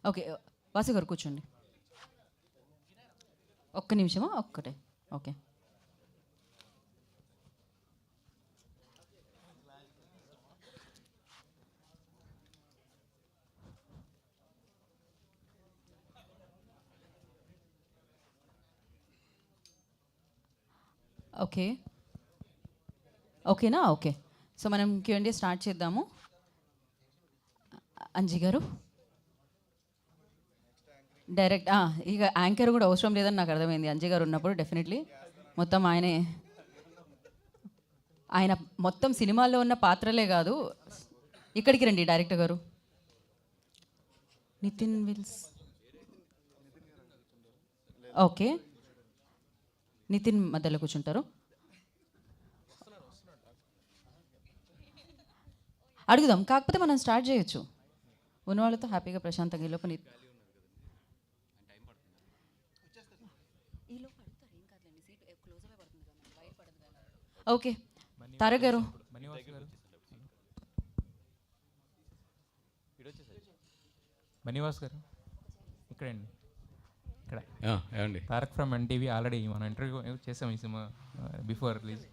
Okay. Vasu గారు కూర్చోండి. ఒక్క నిమిషమా? ఒక్కటే. ఓకే. ఓకే. ఓకేనా? ఓకే. సో, మనం Q&A స్టార్ట్ చేద్దాము. అంజి గారు డైరెక్ట్ ఇక యాంకర్ కూడా అవసరం లేదని నాకు అర్థమైంది. అంజి గారు ఉన్నప్పుడు డెఫినెట్లీ మొత్తం ఆయన మొత్తం సినిమాల్లో ఉన్న పాత్రలే కాదు. ఇక్కడికి రండి డైరెక్టర్ గారు. నితిన్ విల్స్. ఓకే. నితిన్ మధ్యలో కూర్చుంటారు. అడుగుదాం, కాకపోతే మనం స్టార్ట్ చేయొచ్చు ఉన్న వాళ్ళతో హ్యాపీగా ప్రశాంతంగా. ఈ లోపల ఓకే. తారక్ గారు. బనీవాస్ గారు ఇక్కడండి. ఇక్కడ ఏమండి తారక్ ఫ్రమ్ ఎన్టీవీ. ఆల్రెడీ మనం ఇంటర్వ్యూ చేసాం ఈ సినిమా బిఫోర్ రిలీజ్.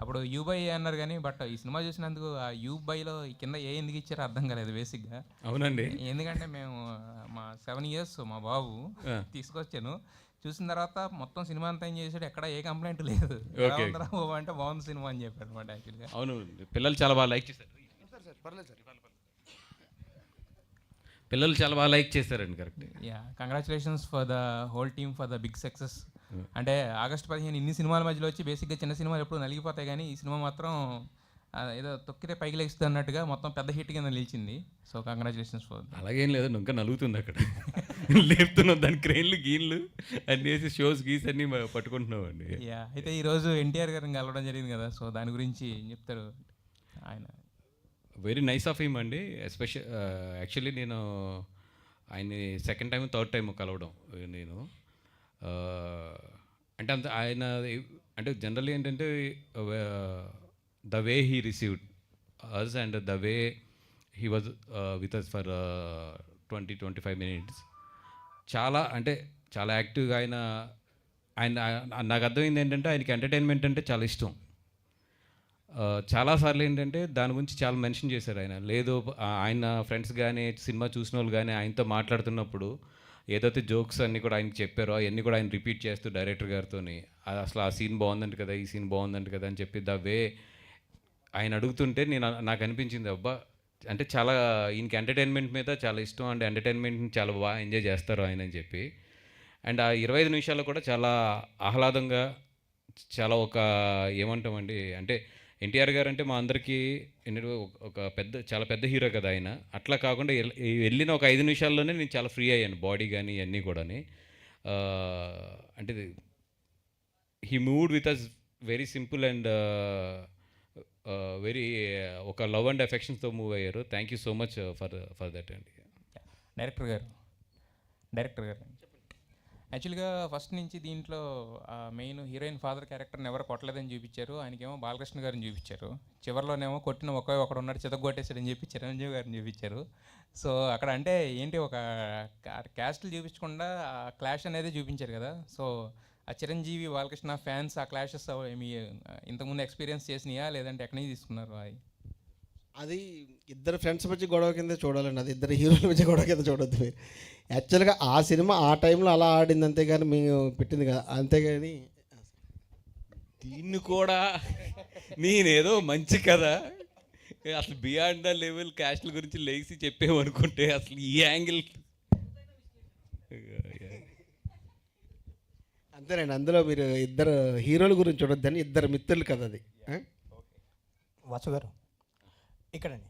అప్పుడు యూబై అన్నారు కానీ బట్ ఈ సినిమా చూసినందుకు ఆ యూబైలో కింద ఏ ఎందుకు ఇచ్చారో అర్థం కాలేదు బేసిక్గా. అవునండి. ఎందుకంటే మేము మా 7 years మా బాబు తీసుకొచ్చాను. చూసిన తర్వాత మొత్తం సినిమా అంతా ఏం చేసాడు, ఎక్కడ ఏ కంప్లైంట్ లేదు. అంటే బాగుంది సినిమా అని చెప్పాడు అనమాట. యాక్చువల్గా అవును, పిల్లలు చాలా బాగా లైక్ చేశారు. పిల్లలు చాలా బాగా లైక్ చేశారండి. Correct. Yeah, congratulations for the whole team for the big success. అంటే ఆగస్ట్ 15 ఇన్ని సినిమాల మధ్యలో వచ్చి బేసిక్గా చిన్న సినిమాలు ఎప్పుడు నలిగిపోతాయి, కానీ ఈ సినిమా మాత్రం ఏదో తొక్కితే పైకి లేస్తుంది అన్నట్టుగా మొత్తం పెద్ద హిట్ కింద నిలిచింది. So congratulations for. అలాగేం లేదు, ఇంకా నలుగుతుంది అక్కడ. లేపుతున్నాం దాని క్రెయిన్లు గీన్లు అన్ని వేసి షోస్ గీస్ అన్ని పట్టుకుంటున్నాం అండి. యా, అయితే ఈరోజు ఎన్టీఆర్ గారిని కలవడం జరిగింది కదా, సో దాని గురించి ఏం చెప్తారు ఆయన? వెరీ నైస్ ఆఫ్ హిమ్ అండి. యాక్చువల్లీ నేను ఆయన్ని సెకండ్ టైం థర్డ్ టైం కలవడం. నేను అంటే అంత ఆయన అంటే జనరల్లీ ఏంటంటే the way he received us and the way he was with us for 20-25 minutes చాలా అంటే చాలా యాక్టివ్గా ఆయన నాకు అర్థమైంది ఏంటంటే ఆయనకి ఎంటర్టైన్మెంట్ అంటే చాలా ఇష్టం. చాలాసార్లు ఏంటంటే దాని గురించి చాలా మెన్షన్ చేశారు ఆయన. లేదు ఆయన ఫ్రెండ్స్ కానీ సినిమా చూసిన వాళ్ళు కానీ ఆయనతో మాట్లాడుతున్నప్పుడు ఏదైతే జోక్స్ అన్నీ కూడా ఆయనకి చెప్పారో అవన్నీ కూడా ఆయన రిపీట్ చేస్తూ డైరెక్టర్ గారితో అసలు ఆ సీన్ బాగుందంట కదా, ఈ సీన్ బాగుందంట కదా అని చెప్పి ద వే ఆయన అడుగుతుంటే నాకు అనిపించింది, అబ్బా అంటే చాలా ఈయనకి ఎంటర్టైన్మెంట్ మీద చాలా ఇష్టం అండ్ ఎంటర్టైన్మెంట్ని చాలా బాగా ఎంజాయ్ చేస్తారు ఆయన అని చెప్పి. అండ్ ఆ 25 నిమిషాల్లో కూడా చాలా ఆహ్లాదంగా చాలా ఒక ఏమంటామండి అంటే ఎన్టీఆర్ గారు అంటే మా అందరికీ ఒక చాలా పెద్ద హీరో కదా ఆయన. అట్లా కాకుండా వెళ్ళిన ఒక 5 నిమిషాల్లోనే నేను చాలా ఫ్రీ అయ్యాను, బాడీ కానీ ఇవన్నీ కూడా. అంటే he moved with us very simple and very ఒక లవ్ అండ్ అఫెక్షన్స్తో మూవ్ అయ్యారు. Thank you so much for that అండి. డైరెక్టర్ గారు యాక్చువల్గా ఫస్ట్ నుంచి దీంట్లో మెయిన్ హీరోయిన్ ఫాదర్ క్యారెక్టర్ని ఎవరు కొట్టలేదని చూపించారు. ఆయనకేమో బాలకృష్ణ గారిని చూపించారు. చివరిలోనేమో కొట్టిన ఒకడు ఉన్నాడు చితగొట్టేసాడని చెప్పి చిరంజీవి గారిని చూపించారు. సో అక్కడ అంటే ఏంటి ఒక క్యాస్ట్లు చూపించకుండా ఆ క్లాష్ అనేది చూపించారు కదా. సో ఆ చిరంజీవి బాలకృష్ణ ఫ్యాన్స్ ఆ క్లాషెస్ మీ ఇంతకుముందు ఎక్స్పీరియన్స్ చేసినాయా, లేదంటే ఎక్కడి నుంచి తీసుకున్నారు? అది ఇద్దరు ఫ్రెండ్స్ మధ్య గొడవ కింద చూడాలండి, అది ఇద్దరు హీరోల మధ్య గొడవ కింద చూడొద్దు మీరు. యాక్చువల్గా ఆ సినిమా ఆ టైంలో అలా ఆడింది, అంతేగాని మేము పెట్టింది కదా. అంతేగాని దీన్ని కూడా నేనేదో మంచి కదా అసలు బియాండ్ ద లెవెల్ క్యాస్ట్ల గురించి లేచి చెప్పేమనుకుంటే అసలు ఈ యాంగిల్ అంతేనండి. అందులో మీరు ఇద్దరు హీరోల గురించి చూడొద్దని, ఇద్దరు మిత్రులు కదా అది. వాసు గారు ఇక్కడండి,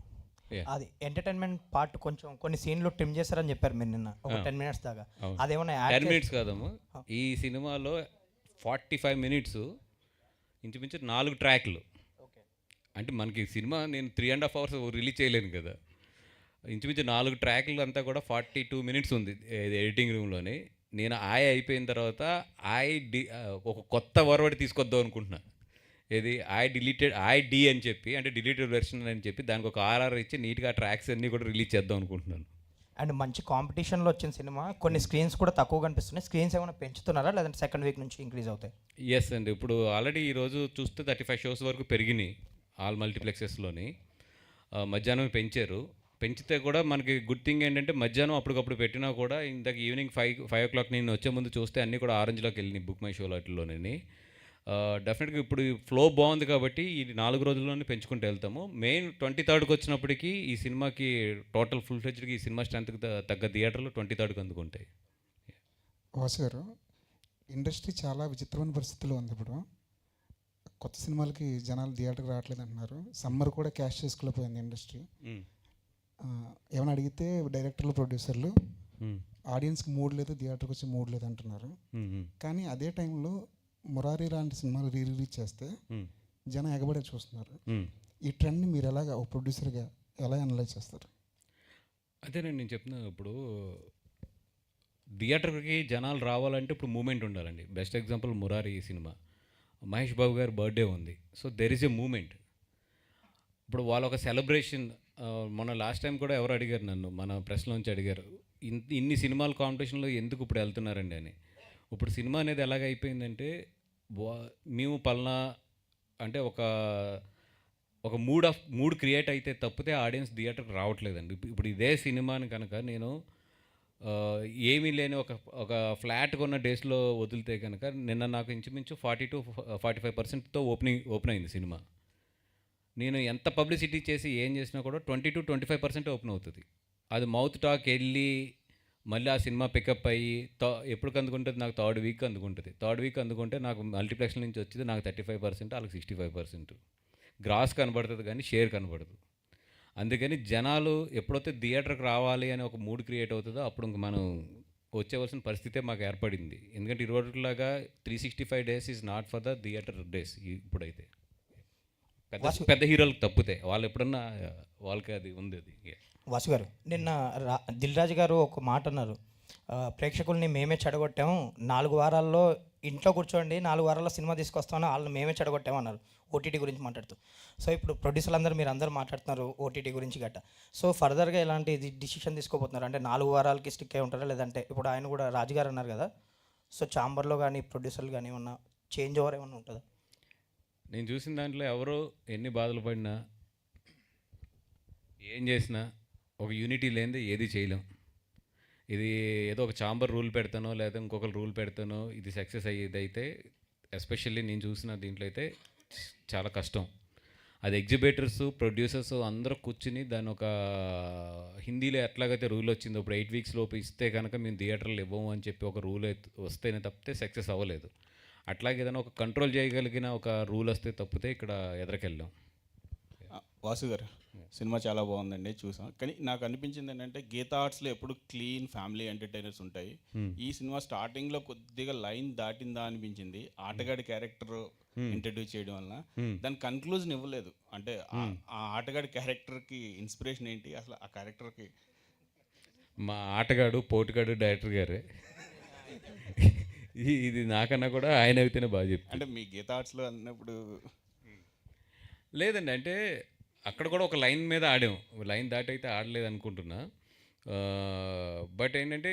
అది ఎంటర్టైన్మెంట్ పార్ట్ కొంచెం కొన్ని సీన్లు ట్రిమ్ చేశారని చెప్పారు మీరు నిన్న ఒక 10 minutes దాకా. అదేమన్నా 10 minutes కాదమ్మా, ఈ సినిమాలో 45 minutes ఇంచుమించు 4 ట్రాక్లు. అంటే మనకి సినిమా నేను 3.5 hours రిలీజ్ చేయలేను కదా. ఇంచుమించు 4 ట్రాక్లు అంతా కూడా 42 minutes ఉంది ఎడిటింగ్ రూమ్లోనే. నేను అయిపోయిన తర్వాత ఒక కొత్త వర్డ్ తీసుకొద్దాం అనుకుంటున్నా. ఏది డి అని చెప్పి, అంటే డిలీటెడ్ వెర్షన్ అని చెప్పి దానికి ఒక ఆర్ఆర్ ఇచ్చి నీట్గా ట్రాక్స్ అన్నీ కూడా రిలీజ్ చేద్దాం అనుకుంటున్నాను. అండ్ మంచి కాంపిటీషన్లో వచ్చిన సినిమా, కొన్ని స్క్రీన్స్ కూడా తక్కువ కనిపిస్తున్నాయి. స్క్రీన్స్ ఏమైనా పెంచుతున్నారా, లేదంటే సెకండ్ వీక్ నుంచి ఇంక్రీజ్ అవుతాయి? ఎస్ అండి, ఇప్పుడు ఆల్రెడీ ఈరోజు చూస్తే 35 షోస్ వరకు పెరిగినాయి ఆల్ మల్టీప్లెక్సెస్లోని. మధ్యాహ్నం పెంచారు. పెంచితే కూడా మనకి గుడ్ థింగ్ ఏంటంటే మధ్యాహ్నం అప్పటికప్పుడు పెట్టినా కూడా ఇందాక ఈవినింగ్ 5 o'clock నేను వచ్చే ముందు చూస్తే అన్నీ కూడా ఆరెంజ్లోకి వెళ్ళినాయి బుక్ మై షో వాటిలోని. డెఫినెట్గా ఇప్పుడు ఈ ఫ్లో బాగుంది కాబట్టి ఈ 4 రోజుల్లోనే పెంచుకుంటూ వెళ్తాము. మెయిన్ 23rd వచ్చినప్పటికీ ఈ సినిమాకి టోటల్ ఫుల్ ఫ్లెడ్జ్డ్కి ఈ సినిమా స్ట్రెంత్కి తగ్గ థియేటర్లు 23rd అందుకుంటాయి. వాసు గారు, ఇండస్ట్రీ చాలా విచిత్రమైన పరిస్థితిలో ఉంది ఇప్పుడు. కొత్త సినిమాలకి జనాలు థియేటర్కి రావట్లేదు అంటున్నారు. సమ్మర్ కూడా క్యాష్ చేసుకోలేకపోయింది ఇండస్ట్రీ. ఏమైనా అడిగితే డైరెక్టర్లు, ప్రొడ్యూసర్లు ఆడియన్స్కి మూడ్ లేదు, థియేటర్కి వచ్చి మూడ్ లేదు అంటున్నారు. కానీ అదే టైంలో మురారి లాంటి సినిమాలు రిలీజ్ చేస్తే జనం ఎగబడే చూస్తున్నారు. ఈ ట్రెండ్ని మీరు ఎలాగ ఒక ప్రొడ్యూసర్గా ఎలా అనలైజ్ చేస్తారు? అదేనండి నేను చెప్తున్నాను. ఇప్పుడు థియేటర్కి జనాలు రావాలంటే ఇప్పుడు మూమెంట్ ఉండాలండి. బెస్ట్ ఎగ్జాంపుల్ మురారి ఈ సినిమా. మహేష్ బాబు గారి బర్త్డే ఉంది. So there is a moment. ఇప్పుడు వాళ్ళ ఒక సెలబ్రేషన్. మొన్న లాస్ట్ టైం కూడా ఎవరు అడిగారు నన్ను, మన ప్రెస్లోంచి అడిగారు, ఇన్ని సినిమాల కాంపిటీషన్లో ఎందుకు ఇప్పుడు వెళ్తున్నారండి అని. ఇప్పుడు సినిమా అనేది ఎలాగ అయిపోయిందంటే మేము పలానా అంటే ఒక మూడ్ క్రియేట్ అయితే తప్పితే ఆడియన్స్ థియేటర్కి రావట్లేదండి. ఇప్పుడు ఇదే సినిమాని కనుక నేను ఏమీ లేని ఒక ఫ్లాట్గా ఉన్న డేస్లో వదిలితే కనుక నిన్న నాకు ఇంచుమించు 40 to 45%తో ఓపెన్ అయింది సినిమా. నేను ఎంత పబ్లిసిటీ చేసి ఏం చేసినా కూడా 20 to 25% ఓపెన్ అవుతుంది. అది మౌత్ టాక్ వెళ్ళి మళ్ళీ ఆ సినిమా పికప్ అయ్యి ఎప్పుడు అందుకుంటుంది, నాకు థర్డ్ వీక్ అందుకుంటుంది. థర్డ్ వీక్ అందుకుంటే నాకు మల్టీప్లెక్స్ నుంచి వచ్చేది నాకు 35%, వాళ్ళకి 65%. గ్రాస్ కనబడుతుంది కానీ షేర్ కనబడదు. అందుకని జనాలు ఎప్పుడైతే థియేటర్కి రావాలి అని ఒక మూడ్ క్రియేట్ అవుతుందో అప్పుడు ఇంక మనం వచ్చేవలసిన పరిస్థితే మాకు ఏర్పడింది. ఎందుకంటే ఈ రోజులాగా 365 days is not for the theatre days. ఇప్పుడైతే పెద్ద హీరోలకు తప్పితే వాళ్ళు ఎప్పుడన్నా వాళ్ళకి అది ఉంది. అది వాసు గారు, నిన్న దిల్ రాజు గారు ఒక మాట అన్నారు, ప్రేక్షకుల్ని మేమే చెడగొట్టాము, 4 వారాల్లో ఇంట్లో కూర్చోండి, 4 వారాల్లో సినిమా తీసుకొస్తామని వాళ్ళని మేమే చెడగొట్టాము అన్నారు ఓటీటీ గురించి మాట్లాడుతూ. సో ఇప్పుడు ప్రొడ్యూసర్లు అందరూ మీరు అందరూ మాట్లాడుతున్నారు ఓటీటీ గురించి గట్ట. సో ఫర్దర్గా ఎలాంటి డిసిషన్ తీసుకోబోతున్నారు? అంటే 4 వారాలకి స్టిక్ అయి ఉంటారా, లేదంటే ఇప్పుడు ఆయన కూడా రాజుగారు అన్నారు కదా, సో ఛాంబర్లో కానీ ప్రొడ్యూసర్లు కానీ ఏమన్నా చేంజ్ ఓవర్ ఏమన్నా ఉంటుందా? నేను చూసిన దాంట్లో ఎవరో ఎన్ని బాధలు పడినా ఏం చేసినా ఒక యూనిటీ లేనిదే ఏది చేయలేం. ఇది ఏదో ఒక ఛాంబర్ రూల్ పెడతానో లేదా ఇంకొకరు రూల్ పెడతానో ఇది సక్సెస్ అయ్యేది అయితే ఎస్పెషల్లీ నేను చూసిన దీంట్లో అయితే చాలా కష్టం. అది ఎగ్జిబిటర్స్, ప్రొడ్యూసర్స్ అందరూ కూర్చుని దాని ఒక హిందీలో ఎట్లాగైతే రూల్ వచ్చిందో ఇప్పుడు 8 weeks లోపు ఇస్తే కనుక మేము థియేటర్లు ఇవ్వము అని చెప్పి ఒక రూల్ వస్తేనే తప్పితే సక్సెస్ అవ్వలేదు. అట్లాగే ఏదైనా ఒక కంట్రోల్ చేయగలిగిన ఒక రూల్ వస్తే తప్పితే ఇక్కడ ఎదరికెళ్ళాం. వాసు గారు, సినిమా చాలా బాగుందండి, చూసాం. కానీ నాకు అనిపించింది ఏంటంటే గీతా ఆర్ట్స్లో ఎప్పుడు క్లీన్ ఫ్యామిలీ ఎంటర్టైనర్స్ ఉంటాయి. ఈ సినిమా స్టార్టింగ్లో కొద్దిగా లైన్ దాటిందా అనిపించింది. ఆటగాడి క్యారెక్టర్ ఇంట్రడ్యూస్ చేయడం వల్ల దాని కన్క్లూజన్ ఇవ్వలేదు. అంటే ఆ ఆటగాడి క్యారెక్టర్కి ఇన్స్పిరేషన్ ఏంటి అసలు? ఆ క్యారెక్టర్కి మా ఆటగాడు పోటుగాడు డైరెక్టర్ గారే. ఇది నాకన్నా కూడా ఆయన అయితేనే బాగా చెప్తాను. అంటే మీ గీతా ఆర్ట్స్లో అన్నప్పుడు లేదండి, అంటే అక్కడ కూడా ఒక లైన్ మీద ఆడాం. లైన్ దాటి అయితే ఆడలేదు అనుకుంటున్నా. బట్ ఏంటంటే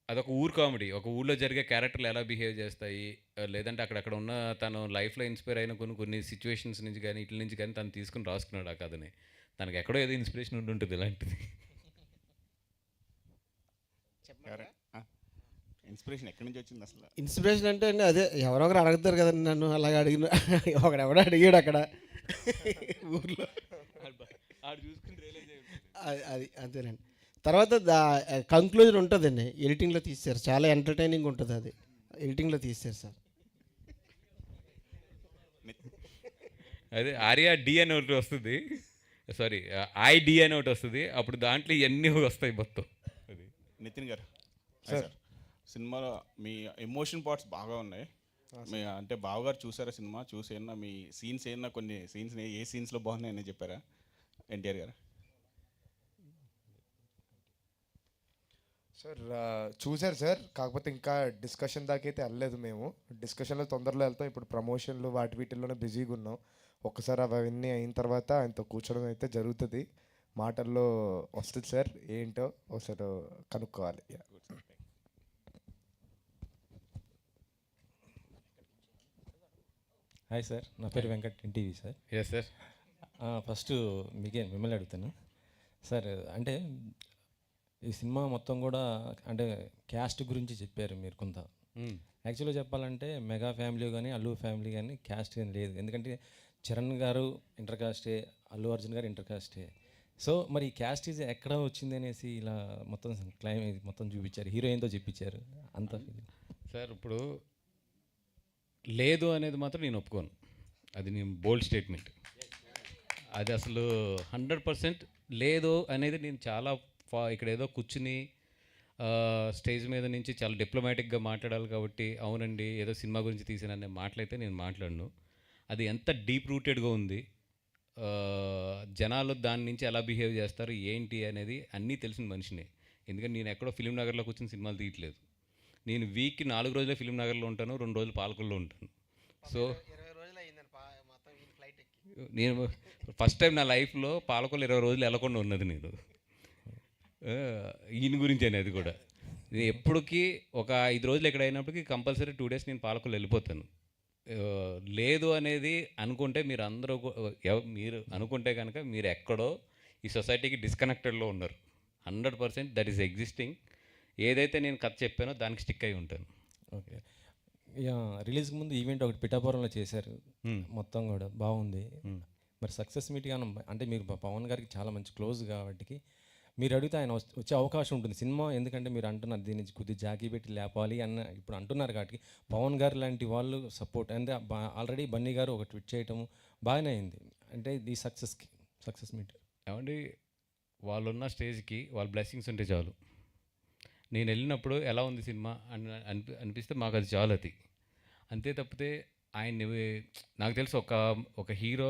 అదొక ఊరు కామెడీ. ఒక ఊళ్ళో జరిగే క్యారెక్టర్లు ఎలా బిహేవ్ చేస్తాయి, లేదంటే అక్కడ ఉన్న తను లైఫ్లో ఇన్స్పైర్ అయిన కొన్ని సిచ్యువేషన్స్ నుంచి కానీ ఇట్ల నుంచి కానీ తను తీసుకుని రాసుకున్నాడు ఆ కథని. తనకు ఎక్కడో ఏదో ఇన్స్పిరేషన్ ఉంటుంది ఇలాంటిది. ఇన్స్పిరేషన్ ఎక్కడి నుంచి వచ్చింది అసలు? ఇన్స్పిరేషన్ అంటే అండి అదే ఎవరో ఒకరు అడుగుతారు కదండి నన్ను, అలాగ అడిగిన ఒకడెవడో అడిగాడు అక్కడ ఊర్లో, అది అంతేనండి. తర్వాత కంక్లూజన్ ఉంటుందండి, ఎడిటింగ్లో తీశారు, చాలా ఎంటర్టైనింగ్ ఉంటుంది. అది ఎడిటింగ్లో తీశారు సార్. అదే ఆర్యా డి అని ఒకటి వస్తుంది, సారీ ఐడి అని ఒకటి వస్తుంది, అప్పుడు దాంట్లో ఇవన్నీ వస్తాయి మొత్తం. అది నితిన్ గారు సార్, సినిమాలో మీ ఎమోషన్ పార్ట్స్ బాగా ఉన్నాయి. మీ అంటే బావగారు చూసారా సినిమా? చూసి ఏమన్నా మీ సీన్స్ ఏమన్నా కొన్ని సీన్స్ ఏ సీన్స్లో బాగున్నాయని చెప్పారా ఎన్టీఆర్ గారు? సార్ చూశారు సార్, కాకపోతే ఇంకా డిస్కషన్ దాకా అయితే వెళ్ళలేదు. మేము డిస్కషన్లో తొందరలో వెళ్తాం. ఇప్పుడు ప్రమోషన్లు వీటిల్లోనే బిజీగా ఉన్నాం. ఒక్కసారి అవన్నీ అయిన తర్వాత ఆయనతో కూర్చోవడం అయితే జరుగుతుంది. మాటల్లో వస్తుంది సార్, ఏంటో ఒకసారి కనుక్కోవాలి. హాయ్ సార్, నా పేరు Venkat NTV sir. Yes sir. First మిమ్మల్ని అడుగుతాను సార్. అంటే ఈ సినిమా మొత్తం కూడా అంటే క్యాస్ట్ గురించి చెప్పారు మీరు కొంత. యాక్చువల్గా చెప్పాలంటే మెగా ఫ్యామిలీ కానీ అల్లు ఫ్యామిలీ కానీ క్యాస్ట్ కానీ లేదు. ఎందుకంటే చరణ్ గారు ఇంటర్ కాస్టే, అల్లు అర్జున్ గారు ఇంటర్ కాస్టే. సో మరి ఈ క్యాస్ట్ ఈజ్ ఎక్కడ వచ్చింది అనేసి ఇలా మొత్తం మొత్తం చూపించారు, హీరోయిన్తో చెప్పించారు అంత. సార్ ఇప్పుడు లేదు అనేది మాత్రం నేను ఒప్పుకోను. అది నేను బోల్డ్ స్టేట్మెంట్. అది అసలు 100% లేదు అనేది నేను చాలా ఇక్కడ ఏదో కూర్చుని స్టేజ్ మీద నుంచి చాలా డిప్లొమాటిక్గా మాట్లాడాలి కాబట్టి అవునండి ఏదో సినిమా గురించి తీసాననే మాటలైతే నేను మాట్లాడను. అది ఎంత డీప్ రూటెడ్గా ఉంది, జనాలు దాని నుంచి ఎలా బిహేవ్ చేస్తారు ఏంటి అనేది అన్నీ తెలిసిన మనిషినే. ఎందుకంటే నేను ఎక్కడో ఫిలిం నగర్లో కూర్చొని సినిమాలు తీయట్లేదు. నేను వీక్కి 4 రోజులే ఫిలిం నగర్లో ఉంటాను, 2 రోజులు పాలకొల్లో ఉంటాను. సో నేను ఫస్ట్ టైం నా లైఫ్లో పాలకొల్లు 20 రోజులు వెళ్ళకుండా ఉన్నది నేను. ఈయన గురించి అనేది కూడా నేను ఎప్పటికీ ఒక 5 రోజులు ఎక్కడ అయినప్పటికీ కంపల్సరీ 2 days నేను పాలకొల్లు వెళ్ళిపోతాను. లేదు అనేది అనుకుంటే మీరు అందరూ మీరు అనుకుంటే కనుక మీరు ఎక్కడో ఈ సొసైటీకి డిస్కనెక్టెడ్లో ఉన్నారు. 100% దట్ ఈస్ ఎగ్జిస్టింగ్. ఏదైతే నేను కథ చెప్పానో దానికి స్టిక్ అయి ఉంటాను. ఓకే. రిలీజ్కి ముందు ఈవెంట్ ఒకటి పిఠాపురంలో చేశారు, మొత్తం కూడా బాగుంది. మరి సక్సెస్ మీట్ కానీ అంటే మీరు పవన్ గారికి చాలా మంచి క్లోజ్ కాబట్టి మీరు అడిగితే ఆయన వచ్చే అవకాశం ఉంటుంది సినిమా. ఎందుకంటే మీరు అంటున్నారు దీన్ని కొద్దిగా జాకీ పెట్టి లేపాలి అన్న ఇప్పుడు అంటున్నారు కాబట్టి పవన్ గారు లాంటి వాళ్ళు సపోర్ట్ అంటే ఆల్రెడీ బన్నీ గారు ఒక ట్వీట్ చేయటం బాగానే అయింది. అంటే ఈ సక్సెస్ మీట్ ఏమండి, వాళ్ళున్న స్టేజ్కి వాళ్ళ బ్లెస్సింగ్స్ ఉంటే చాలు. నేను వెళ్ళినప్పుడు ఎలా ఉంది సినిమా అనిపిస్తే మాకు అది చాలు. అది అంతే తప్పితే ఆయన్ని నాకు తెలుసు ఒక హీరో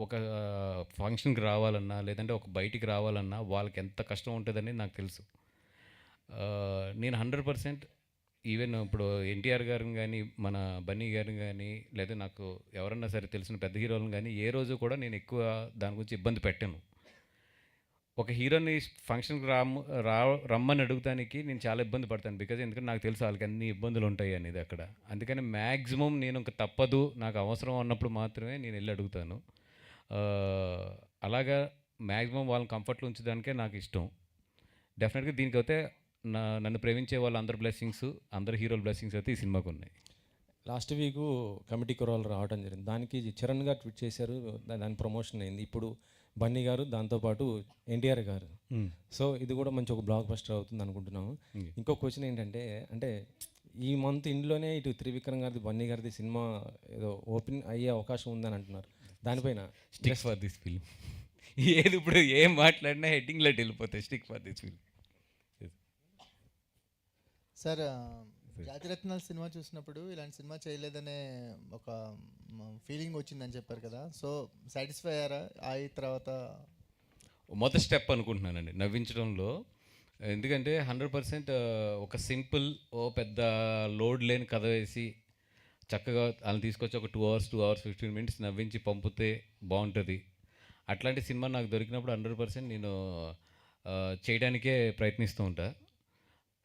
ఒక ఫంక్షన్కి రావాలన్నా లేదంటే ఒక బయటికి రావాలన్నా వాళ్ళకి ఎంత కష్టం ఉంటుందని నాకు తెలుసు. నేను 100% ఈవెన్ ఇప్పుడు ఎన్టీఆర్ గారిని కానీ మన బన్నీ గారిని కానీ లేదా నాకు ఎవరన్నా సరే తెలిసిన పెద్ద హీరోలను కానీ ఏ రోజు కూడా నేను ఎక్కువ దాని గురించి ఇబ్బంది పెట్టాను. ఒక హీరోని ఫంక్షన్కి రమ్మని అడుగుతానికి నేను చాలా ఇబ్బంది పడతాను. బికాజ్ ఎందుకంటే నాకు తెలుసు వాళ్ళకి అన్ని ఇబ్బందులు ఉంటాయి అనేది అక్కడ. అందుకని మ్యాక్సిమం నేను ఇంకా తప్పదు నాకు అవసరం ఉన్నప్పుడు మాత్రమే నేను వెళ్ళి అడుగుతాను. అలాగా మ్యాక్సిమం వాళ్ళని కంఫర్ట్లో ఉంచడానికే నాకు ఇష్టం. డెఫినెట్గా దీనికి అయితే నన్ను ప్రేమించే వాళ్ళ అందరి బ్లెస్సింగ్స్, అందరు హీరోల బ్లెస్సింగ్స్ అయితే ఈ సినిమాకు ఉన్నాయి. లాస్ట్ వీక్ కమిటీ కుర్రాళ్ళు రావడం జరిగింది, దానికి చరణ్ గారు ట్వీట్ చేశారు, దాని ప్రమోషన్ అయింది. ఇప్పుడు బన్నీ గారు దాంతోపాటు ఎన్టీఆర్ గారు. సో ఇది కూడా మంచి ఒక బ్లాక్ బస్టర్ అవుతుంది అనుకుంటున్నాము. ఇంకో క్వశ్చన్ ఏంటంటే అంటే ఈ మంత్ ఇంట్లోనే ఇటు త్రివిక్రమ్ గారిది బన్నీ గారిది సినిమా ఏదో ఓపెన్ అయ్యే అవకాశం ఉందని అంటున్నారు. దానిపైన స్టిక్ ఫర్ దిస్ ఫిల్మ్ ఏది ఇప్పుడు ఏం మాట్లాడినా హెడ్డింగ్లో వెళ్ళిపోతాయి. Stick for this film. Sir Jathiratnalu సినిమా చూసినప్పుడు ఇలాంటి సినిమా చేయలేదనే ఒక ఫీలింగ్ వచ్చిందని చెప్పారు కదా, సో సాటిస్ఫై అయ్యారా? ఆ తర్వాత మొదటి స్టెప్ అనుకుంటున్నానండి నవ్వించడంలో. ఎందుకంటే 100% ఒక సింపుల్ పెద్ద లోడ్ లేని కథ వేసి చక్కగా వాళ్ళని తీసుకొచ్చి ఒక 2 hours 15 minutes నవ్వించి పంపితే బాగుంటుంది. అట్లాంటి సినిమా నాకు దొరికినప్పుడు 100% నేను చేయడానికే ప్రయత్నిస్తూ ఉంటా.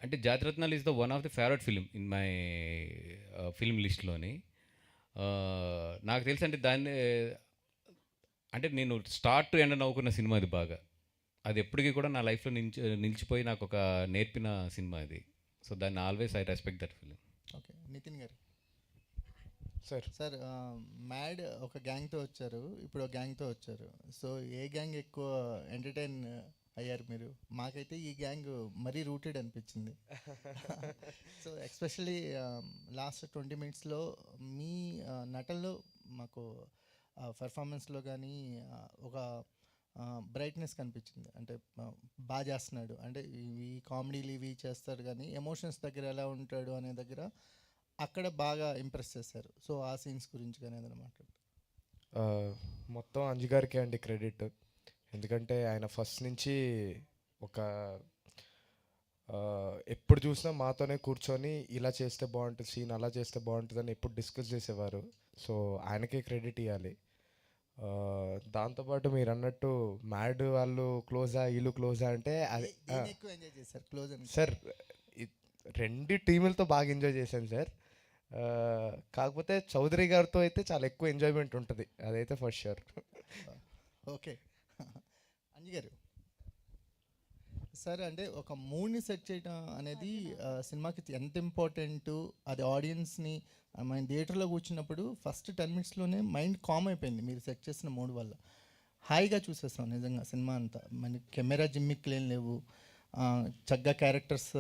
అంటే Jathiratnalu is the one of the favourite film in my film లిస్ట్లోని. నాకు తెలుసు అంటే దాన్ని అంటే నేను స్టార్ట్ టు ఎండ్ నవ్వుకున్న సినిమా అది బాగా. అది ఎప్పటికీ కూడా నా లైఫ్లో నిలిచిపోయి నాకు ఒక నేర్పిన సినిమా అది. సో దాన్ని always I respect that film. Okay. Nithin గారు సార్ మ్యాడ్ ఒక గ్యాంగ్తో వచ్చారు, ఇప్పుడు ఒక గ్యాంగ్తో వచ్చారు. సో ఏ గ్యాంగ్ ఎక్కువ ఎంటర్టైన్ అయ్యారు మీరు? మాకైతే ఈ గ్యాంగ్ మరీ రూటెడ్ అనిపించింది. సో ఎస్పెషల్లీ లాస్ట్ 20 minutesలో మీ నటనలో మాకు పర్ఫార్మెన్స్లో కానీ ఒక బ్రైట్నెస్ కనిపించింది. అంటే బాగా చేస్తున్నాడు, అంటే ఈ కామెడీలు ఇవి చేస్తాడు కానీ ఎమోషన్స్ దగ్గర ఎలా ఉంటాడు అనే దగ్గర అక్కడ బాగా ఇంప్రెస్ చేశారు. సో ఆ సీన్స్ గురించి కానీ ఏదైనా మాట్లాడు. మొత్తం అంజు గారికే అండి క్రెడిట్. ఎందుకంటే ఆయన ఫస్ట్ నుంచి ఒక ఎప్పుడు చూసినా మాతోనే కూర్చొని ఇలా చేస్తే బాగుంటుంది సీన్, అలా చేస్తే బాగుంటుంది అని ఎప్పుడు డిస్కస్ చేసేవారు. సో ఆయనకే క్రెడిట్ ఇవ్వాలి. దాంతోపాటు మీరు అన్నట్టు మ్యాడ్ వాళ్ళు క్లోజా వీళ్ళు క్లోజా అంటే అది దేన్ని ఎక్కువ ఎంజాయ్ చేశారు క్లోజ్ అని? సార్ రెండు టీములతో బాగా ఎంజాయ్ చేశాను సార్. కాకపోతే చౌదరి గారితో అయితే చాలా ఎక్కువ ఎంజాయ్మెంట్ ఉంటుంది, అదైతే ఫర్ షూర్. ఓకే. అంజి గారు సార్, అంటే ఒక మూడ్ని సెట్ చేయడం అనేది సినిమాకి ఎంత ఇంపార్టెంట్, అది ఆడియన్స్ని మన థియేటర్లో కూర్చున్నప్పుడు ఫస్ట్ 10 minutesలోనే మైండ్ కామ్ అయిపోయింది మీరు సెట్ చేసిన మూడ్ వల్ల. హాయిగా చూసేస్తాం నిజంగా సినిమా అంతా. మన కెమెరా జిమ్మిక్లు ఏం లేవు, చక్కగా క్యారెక్టర్స్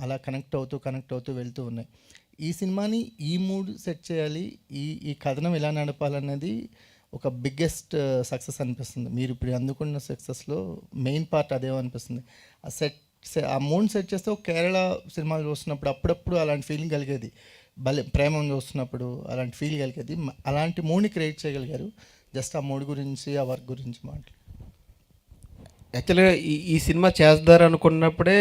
అలా కనెక్ట్ అవుతూ వెళ్తూ ఉన్నాయి. ఈ సినిమాని ఈ మూడ్ సెట్ చేయాలి, ఈ కథనం ఎలా నడపాలన్నది ఒక బిగ్గెస్ట్ సక్సెస్ అనిపిస్తుంది. మీరు ఇప్పుడు అందుకున్న సక్సెస్లో మెయిన్ పార్ట్ అదేమో అనిపిస్తుంది. ఆ మూడ్ సెట్ చేస్తే ఒక కేరళ సినిమాలు చూస్తున్నప్పుడు అప్పుడప్పుడు అలాంటి ఫీలింగ్ కలిగేది, భలే ప్రేమను చూస్తున్నప్పుడు అలాంటి ఫీల్ కలిగేది. అలాంటి మూడ్ని క్రియేట్ చేయగలిగారు. జస్ట్ ఆ మూడ్ గురించి, ఆ వర్క్ గురించి మాట్లాడు. యాక్చువల్గా ఈ సినిమా చేస్తారు అనుకున్నప్పుడే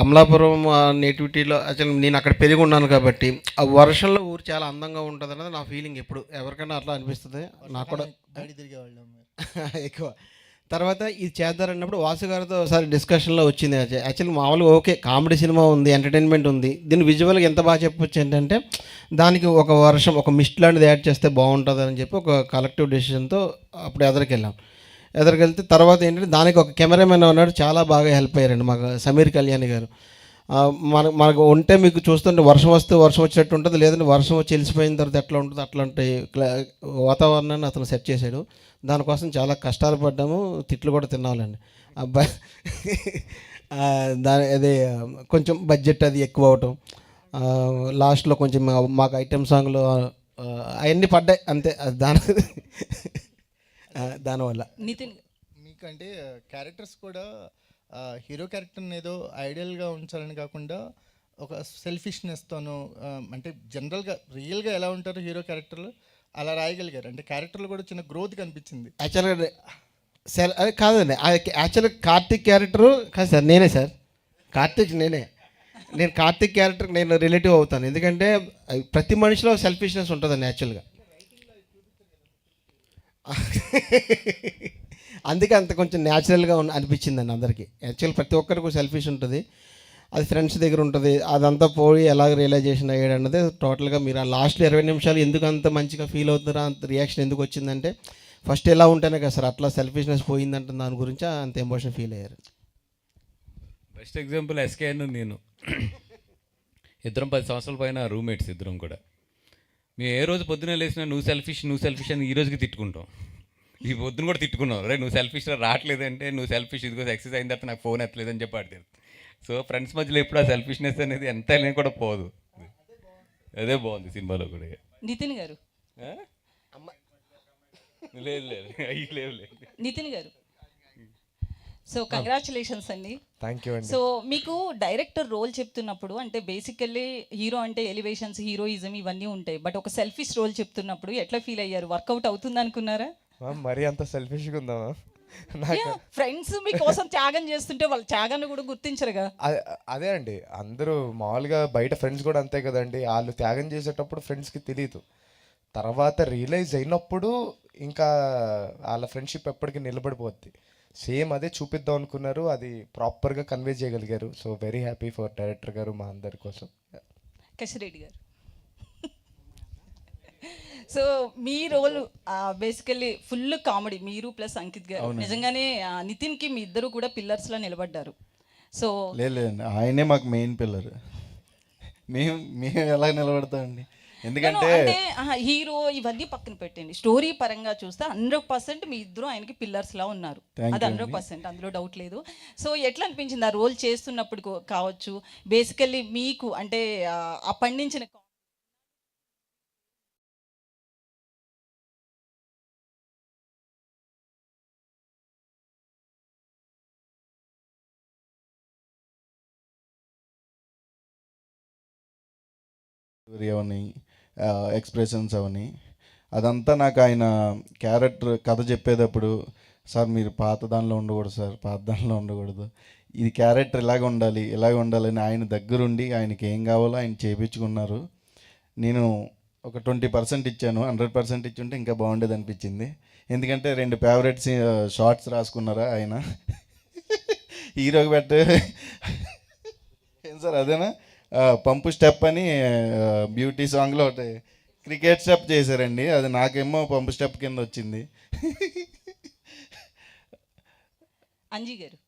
అమలాపురం నేటివిటీలో యాక్చువల్ నేను అక్కడ పెరిగి ఉన్నాను కాబట్టి ఆ వర్షంలో ఊరు చాలా అందంగా ఉంటుంది అన్నది నా ఫీలింగ్. ఎప్పుడు ఎవరికైనా అట్లా అనిపిస్తుంది, నాకు కూడా బయట తిరిగేవాళ్ళం ఎక్కువ. తర్వాత ఇది చేద్దారన్నప్పుడు వాసు గారితో ఒకసారి డిస్కషన్లో వచ్చింది. యాక్చువల్లీ మామూలుగా ఓకే, కామెడీ సినిమా ఉంది, ఎంటర్టైన్మెంట్ ఉంది, దీన్ని విజువల్గా ఎంత బాగా చెప్పొచ్చు ఏంటంటే దానికి ఒక వర్షం, ఒక మిస్ట్ లాంటిది యాడ్ చేస్తే బాగుంటుంది అని చెప్పి ఒక కలెక్టివ్ డెసిషన్తో అప్పుడు ఎదరికెళ్తే తర్వాత ఏంటంటే దానికి ఒక కెమెరామెన్ ఉన్నాడు, చాలా బాగా హెల్ప్ అయ్యారండి మాకు, సమీర్ కళ్యాణి గారు. మనకు ఉంటే మీకు చూస్తుంటే వర్షం వస్తే వర్షం వచ్చేటట్టు ఉంటుంది, లేదంటే వర్షం వచ్చి వెళ్ళిపోయిన తర్వాత ఎట్లా ఉంటుంది అట్లాంటి వాతావరణాన్ని అతను సెట్ చేశాడు. దానికోసం చాలా కష్టాలు పడ్డాము, తిట్లు కూడా తినాలండి. అబ్బాయి అదే కొంచెం బడ్జెట్ అది ఎక్కువ అవటం, లాస్ట్లో కొంచెం మాకు ఐటెం సాంగ్లో అవన్నీ పడ్డాయి అంతే. దానివల్ల నితిన్ మీకంటే క్యారెక్టర్స్ కూడా హీరో క్యారెక్టర్ని ఏదో ఐడియల్గా ఉంచాలని కాకుండా ఒక సెల్ఫిష్నెస్తోనూ, అంటే జనరల్గా రియల్గా ఎలా ఉంటారు హీరో క్యారెక్టర్లు అలా రాయగలిగారు. అంటే క్యారెక్టర్లు కూడా చిన్న గ్రోత్ కనిపించింది. యాక్చువల్గా అది కాదండి, యాక్చువల్గా కార్తిక్ క్యారెక్టరు కాదు సార్, నేనే సార్ కార్తిక్, నేను కార్తిక్ క్యారెక్టర్ నేను రిలేటివ్ అవుతాను. ఎందుకంటే ప్రతి మనిషిలో సెల్ఫిష్నెస్ ఉంటుందండి యాక్చువల్గా. అందుకే అంత కొంచెం న్యాచురల్గా అనిపించిందండి అందరికీ. యాక్చువల్ ప్రతి ఒక్కరికి సెల్ఫిష్ ఉంటుంది, అది ఫ్రెండ్స్ దగ్గర ఉంటుంది, అదంతా పోయి ఎలాగ రియలైజేషన్ అయ్యాడు అన్నది టోటల్గా. మీరు ఆ లాస్ట్లో 20 నిమిషాలు ఎందుకు అంత మంచిగా ఫీల్ అవుతున్నారా, అంత రియాక్షన్ ఎందుకు వచ్చిందంటే ఫస్ట్ ఎలా ఉంటేనే కదా సార్ అట్లా సెల్ఫిష్నెస్ పోయిందంటే దాని గురించి అంత ఎమోషన్ ఫీల్ అయ్యారు. బెస్ట్ ఎగ్జాంపుల్ ఎస్కేఎన్ నేను ఇద్దరం 10 సంవత్సరాల పైన రూమ్మేట్స్ ఇద్దరం కూడా. మేము ఏ రోజు పొద్దున లేసినా నువ్వు సెల్ఫిష్ అని ఈ రోజుకి తిట్టుకుంటాం. ఈ పొద్దున కూడా తిట్టుకున్నాం, రే నువ్వు సెల్ఫిష్ రావట్లేదంటే నువ్వు సెల్ఫిష్, ఇదిగో ఎక్సెస్ అయిన తర్వాత నాకు ఫోన్ ఎత్తలేదని చెప్పి ఆడతారు. సో ఫ్రెండ్స్ మధ్యలో ఎప్పుడు ఆ సెల్ఫిష్నెస్ అనేది ఎంత అయినా కూడా పోదు. అదే బాగుంది సినిమాలో కూడా. నితిన్ గారు లేదు నితిన్ గారు, సో కంగ్రాచులేషన్స్ అండి. థ్యాంక్ యూ అండి. సో మీకు డైరెక్టర్ రోల్ చెప్తున్నప్పుడు అంటే బేసికల్లీ హీరో అంటే ఎలివేషన్స్, హీరోయిజం ఇవన్నీ ఉంటాయి, బట్ ఒక సెల్ఫిష్ రోల్ చెప్తున్నప్పుడు ఎట్లా ఫీల్ అయ్యారు? వర్కౌట్ అవుతుంది అనుకున్నారా? మరీ అంత సెల్ఫిష్గా ఉందామా? ఫ్రెండ్స్ మీకోసం త్యాగం చేస్తుంటే వాళ్ళ త్యాగాన్ని కూడా గుర్తించరుగా. అదే అండి, అందరూ మామూలుగా బయట ఫ్రెండ్స్ కూడా అంతే కదండి, వాళ్ళు త్యాగం చేసేటప్పుడు ఫ్రెండ్స్కి తెలియదు, తర్వాత రియలైజ్ అయినప్పుడు ఇంకా వాళ్ళ ఫ్రెండ్షిప్ ఎప్పటికీ నిలబడిపోద్ది. సేమ్ అదే చూపిద్దాం అనుకున్నారు, అది ప్రాపర్గా కన్వే చేయగలిగారు. So very happy for director గారు, మా అందరి కోసం. కసిరెడ్డి గారు, సో మీ రోల్ బేసికల్లీ ఫుల్ కామెడీ, మీరు ప్లస్ అంకిత్ గారు. నిజంగానే నితిన్కి మీ ఇద్దరు కూడా పిల్లర్స్లో నిలబడ్డారు. సో లేదండి, ఆయనే మాకు మెయిన్ పిల్లర్. మేము ఎలా నిలబడతామండి, ఎందుకంటే హీరో ఇవన్నీ పక్కన పెట్టండి, స్టోరీ పరంగా చూస్తే 100% మీ ఇద్దరు ఆయనకి పిల్లర్స్ లా ఉన్నారు, అది 100%, అందులో డౌట్ లేదు. సో ఎట్లా అనిపించింది ఆ రోల్ చేస్తున్నప్పుడు కావచ్చు, బేసికల్లీ మీకు అంటే ఆ పండించిన అవని ఎక్స్ప్రెషన్స్ అవని అదంతా నాకు ఆయన క్యారెక్టర్ కథ చెప్పేటప్పుడు, సార్ మీరు పాత దానిలో ఉండకూడదు సార్, పాత దానిలో ఉండకూడదు, ఇది క్యారెక్టర్ ఇలాగ ఉండాలి అని ఆయన దగ్గరుండి ఆయనకి ఏం కావాలో ఆయన చేయించుకున్నారు. నేను ఒక 20% ఇచ్చాను. 100% ఇచ్చుంటే ఇంకా బాగుండేది అనిపించింది. ఎందుకంటే 2 ఫేవరెట్ షార్ట్స్ రాసుకున్నారా ఆయన. హీరోకి ఏం సార్ అదేనా, పంపు స్టెప్ అని బ్యూటీ సాంగ్లో ఒకటి క్రికెట్ స్టెప్ చేశారండి. అది నాకేమో పంపు స్టెప్ కింద వచ్చింది. అంజీ గారు,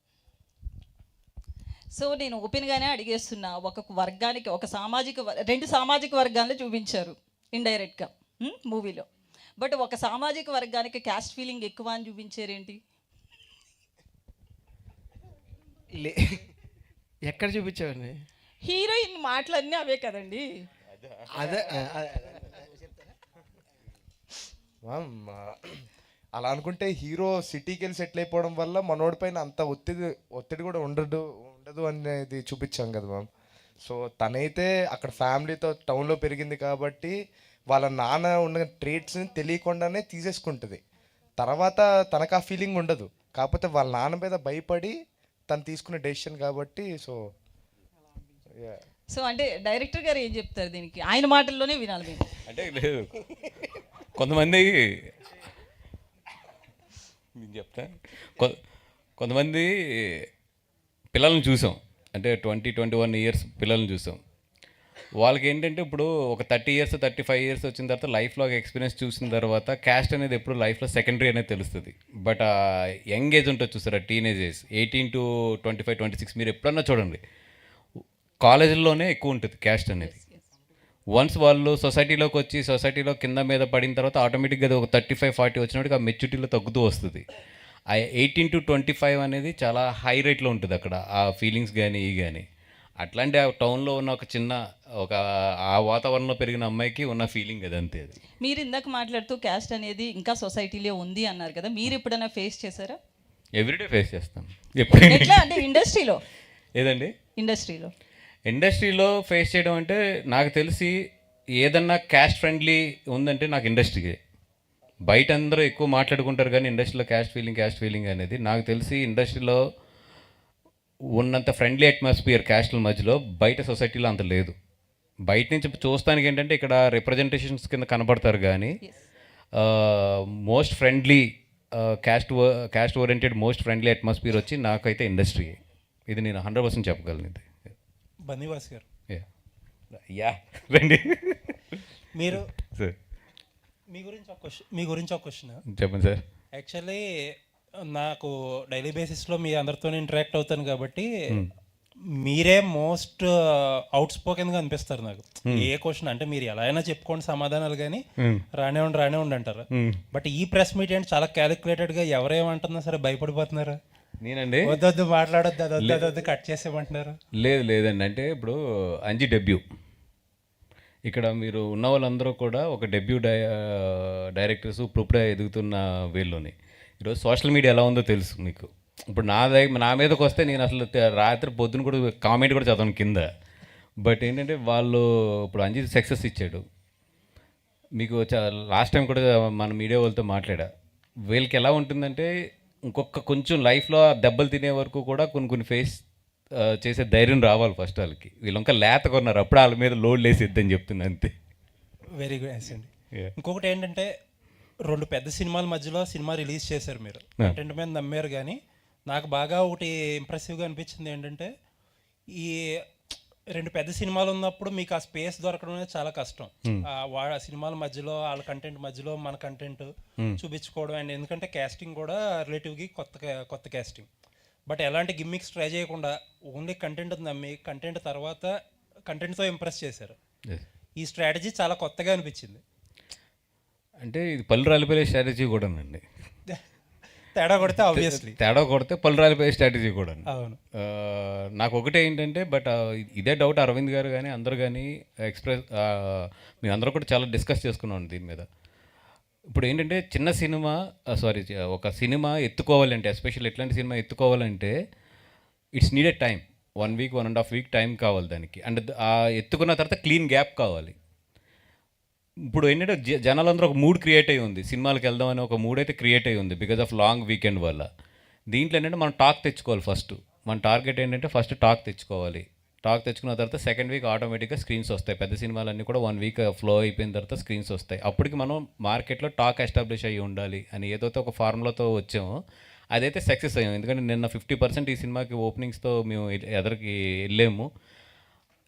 సో నేను ఓపెన్గానే అడిగేస్తున్నా. ఒక వర్గానికి ఒక రెండు సామాజిక వర్గాలను చూపించారు ఇండైరెక్ట్గా మూవీలో. బట్ ఒక సామాజిక వర్గానికి క్యాస్ట్ ఫీలింగ్ ఎక్కువ అని చూపించారేంటి? ఎక్కడ చూపించావండి? హీరోయిన్ మాటలన్నీ అవే కదండి. అదే అలా అనుకుంటే హీరో సిటీకి వెళ్ళి సెటిల్ అయిపోవడం వల్ల మనోడి పైన అంత ఒత్తిడి కూడా ఉండదు అనేది చూపించాం కదా మ్యామ్. సో తనైతే అక్కడ ఫ్యామిలీతో టౌన్లో పెరిగింది కాబట్టి వాళ్ళ నాన్న ఉన్న ట్రేట్స్ని తెలియకుండానే తీసేసుకుంటుంది. తర్వాత తనకు ఆ ఫీలింగ్ ఉండదు, కాకపోతే వాళ్ళ నాన్న మీద భయపడి తను తీసుకునే డెసిషన్ కాబట్టి. సో అంటే డైరెక్టర్ గారు ఏం చెప్తారు దీనికి? ఆయన మాటల్లోనే వినాలి మేము. అంటే లేదు, కొంతమంది నేను చెప్తా, కొంతమంది పిల్లల్ని చూసాం, అంటే 20-21 ఇయర్స్ పిల్లల్ని చూసాం. వాళ్ళకి ఏంటంటే ఇప్పుడు ఒక 30 ఇయర్స్ 35 ఇయర్స్ వచ్చిన తర్వాత లైఫ్లో ఎక్స్పీరియన్స్ చూసిన తర్వాత క్యాస్ట్ అనేది ఎప్పుడు లైఫ్లో సెకండరీ అనేది తెలుస్తుంది. బట్ ఆ యంగ్ ఏజ్ ఉంటుంది చూసారా, టీనేజ్ ఏజ్ 18 to 25, 26, మీరు ఎప్పుడన్నా చూడండి కాలేజీల్లోనే ఎక్కువ ఉంటుంది క్యాస్ట్ అనేది. వన్స్ వాళ్ళు సొసైటీలోకి వచ్చి సొసైటీలో కింద మీద పడిన తర్వాత ఆటోమేటిక్గా అది ఒక 35-40 వచ్చినప్పటికి ఆ మెచ్యూరిటీలో తగ్గుతూ వస్తుంది. ఆ 18 to 25 అనేది చాలా హై రేట్లో ఉంటుంది అక్కడ, ఆ ఫీలింగ్స్ కానీ కానీ. అట్లాంటి ఆ టౌన్లో ఉన్న ఒక చిన్న ఆ వాతావరణంలో పెరిగిన అమ్మాయికి ఉన్న ఫీలింగ్ అది, అంతే. అది మీరు ఇందాక మాట్లాడుతూ క్యాస్ట్ అనేది ఇంకా సొసైటీలో ఉంది అన్నారు కదా, మీరు ఎప్పుడైనా ఫేస్ చేశారా? ఎవ్రీడే ఫేస్ చేస్తాను. ఎప్పుడైనా ఎట్లా అంటే ఇండస్ట్రీలో? ఏదండి ఇండస్ట్రీలో ఫేస్ చేయడం అంటే నాకు తెలిసి ఏదన్నా క్యాస్ట్ ఫ్రెండ్లీ ఉందంటే నాకు ఇండస్ట్రీయే. బయట అందరూ ఎక్కువ మాట్లాడుకుంటారు కానీ ఇండస్ట్రీలో క్యాస్ట్ ఫీలింగ్ అనేది నాకు తెలిసి ఇండస్ట్రీలో ఉన్నంత ఫ్రెండ్లీ అట్మాస్ఫియర్ క్యాస్ట్ల మధ్యలో బయట సొసైటీలో అంత లేదు. బయట నుంచి చూస్తానికి ఏంటంటే ఇక్కడ రిప్రజెంటేషన్స్ కింద కనబడతారు కానీ most friendly caste oriented most friendly atmosphere వచ్చి నాకైతే ఇండస్ట్రీ. ఇది నేను 100% చెప్పగలను. ఇది బన్నీవాస్ గారు, రండి మీరు మీ గురించి ఒక క్వశ్చన్ చెప్పండి సార్. యాక్చువల్లీ నాకు డైలీ బేసిస్లో మీ అందరితో ఇంటరాక్ట్ అవుతాను కాబట్టి మీరే మోస్ట్ అవుట్ స్పోకెన్గా అనిపిస్తారు నాకు. ఏ క్వశ్చన్ అంటే మీరు ఎలా అయినా చెప్పుకోండి సమాధానాలు, కానీ రానివ్వండి అంటారు. బట్ ఈ ప్రెస్ మీట్ ఏంటి చాలా క్యాలిక్యులేటెడ్గా ఎవరేమంటున్నా సరే భయపడిపోతున్నారు. నేనండి వద్దొద్దు మాట్లాడొద్దు, అదొద్దు కట్ చేసేయమంటున్నారు. లేదండి, అంటే ఇప్పుడు అంజీ డెబ్యూ, ఇక్కడ మీరు ఉన్న వాళ్ళందరూ కూడా ఒక డెబ్యూ డైరెక్టర్స్ ఇప్పుడే ఎదుగుతున్న వీళ్ళని. ఈరోజు సోషల్ మీడియా ఎలా ఉందో తెలుసు మీకు. ఇప్పుడు నా మీదకి వస్తే నేను అసలు రాత్రి పొద్దున కూడా కామెంట్ కూడా చదవను కింద. బట్ ఏంటంటే వాళ్ళు ఇప్పుడు అంజీ సక్సెస్ ఇచ్చాడు మీకు. లాస్ట్ టైం కూడా మన మీడియా వాళ్ళతో మాట్లాడా, వీళ్ళకి ఎలా ఉంటుందంటే ఇంకొక కొంచెం లైఫ్లో దెబ్బలు తినే వరకు కూడా కొన్ని ఫేస్ చేసే ధైర్యం రావాలి ఫస్ట్ వాళ్ళకి. వీళ్ళు ఇంకా లేతగా ఉన్నారు, అప్పుడు వాళ్ళ మీద లోడ్ లేసిద్దని చెప్తున్నా, అంతే. వెరీ గుడ్ అండి. ఇంకొకటి ఏంటంటే 2 పెద్ద సినిమాల మధ్యలో సినిమా రిలీజ్ చేశారు మీరు, కంటెంట్ మీద నమ్మారు. కానీ నాకు బాగా ఒకటి ఇంప్రెసివ్గా అనిపించింది ఏంటంటే ఈ 2 పెద్ద సినిమాలు ఉన్నప్పుడు మీకు ఆ స్పేస్ దొరకడం అనేది చాలా కష్టం. ఆ సినిమాల మధ్యలో వాళ్ళ కంటెంట్ మధ్యలో మన కంటెంట్ చూపించుకోవడం. అండ్ ఎందుకంటే క్యాస్టింగ్ కూడా రిలేటివ్గా కొత్త క్యాస్టింగ్. బట్ ఎలాంటి గిమ్మిక్స్ ట్రై చేయకుండా ఓన్లీ కంటెంట్ నమ్మి కంటెంట్ తర్వాత కంటెంట్తో ఇంప్రెస్ చేశారు. ఈ స్ట్రాటజీ చాలా కొత్తగా అనిపించింది. అంటే ఇది పళ్ళు రాలిపోయే స్ట్రాటజీ కూడా అండి. తేడా కొడితే పళ్ళు రాలిపోయే స్ట్రాటజీ కూడా. అవును. నాకు ఒకటే ఏంటంటే బట్ ఇదే డౌట్ అరవింద్ గారు కానీ అందరు కానీ మేము అందరూ కూడా చాలా డిస్కస్ చేసుకున్నాం దీని మీద. ఇప్పుడు ఏంటంటే చిన్న సినిమా ఒక సినిమా ఎత్తుకోవాలంటే, ఎస్పెషల్లీ ఎట్లాంటి సినిమా ఎత్తుకోవాలంటే it's needed time. 1 week 1.5 week time కావాలి దానికి. అండ్ ఆ ఎత్తుకున్న తర్వాత క్లీన్ గ్యాప్ కావాలి. ఇప్పుడు ఏంటంటే జనాలందరూ ఒక మూడ్ క్రియేట్ అయ్యి ఉంది, సినిమాలకు వెళ్దామని ఒక మూడ్ అయితే క్రియేట్ అయ్యి ఉంది బికాజ్ ఆఫ్ లాంగ్ వీకెండ్ వల్ల. దీంట్లో ఏంటంటే మనం టాక్ తెచ్చుకోవాలి ఫస్ట్. మన టార్గెట్ ఏంటంటే ఫస్ట్ టాక్ తెచ్చుకోవాలి. టాక్ తెచ్చుకున్న తర్వాత సెకండ్ వీక్ ఆటోమేటిక్గా స్క్రీన్స్ వస్తాయి. పెద్ద సినిమాలన్నీ కూడా 1 వీక్ ఫ్లో అయిపోయిన తర్వాత స్క్రీన్స్ వస్తాయి. అప్పటికి మనం మార్కెట్లో టాక్ ఎస్టాబ్లిష్ అయ్యి ఉండాలి అని ఏదైతే ఒక ఫార్ములాతో వచ్చామో అదైతే సక్సెస్ అయ్యాం. ఎందుకంటే నిన్న 50% ఈ సినిమాకి ఓపెనింగ్స్తో మేము ఎదరికి వెళ్ళాము.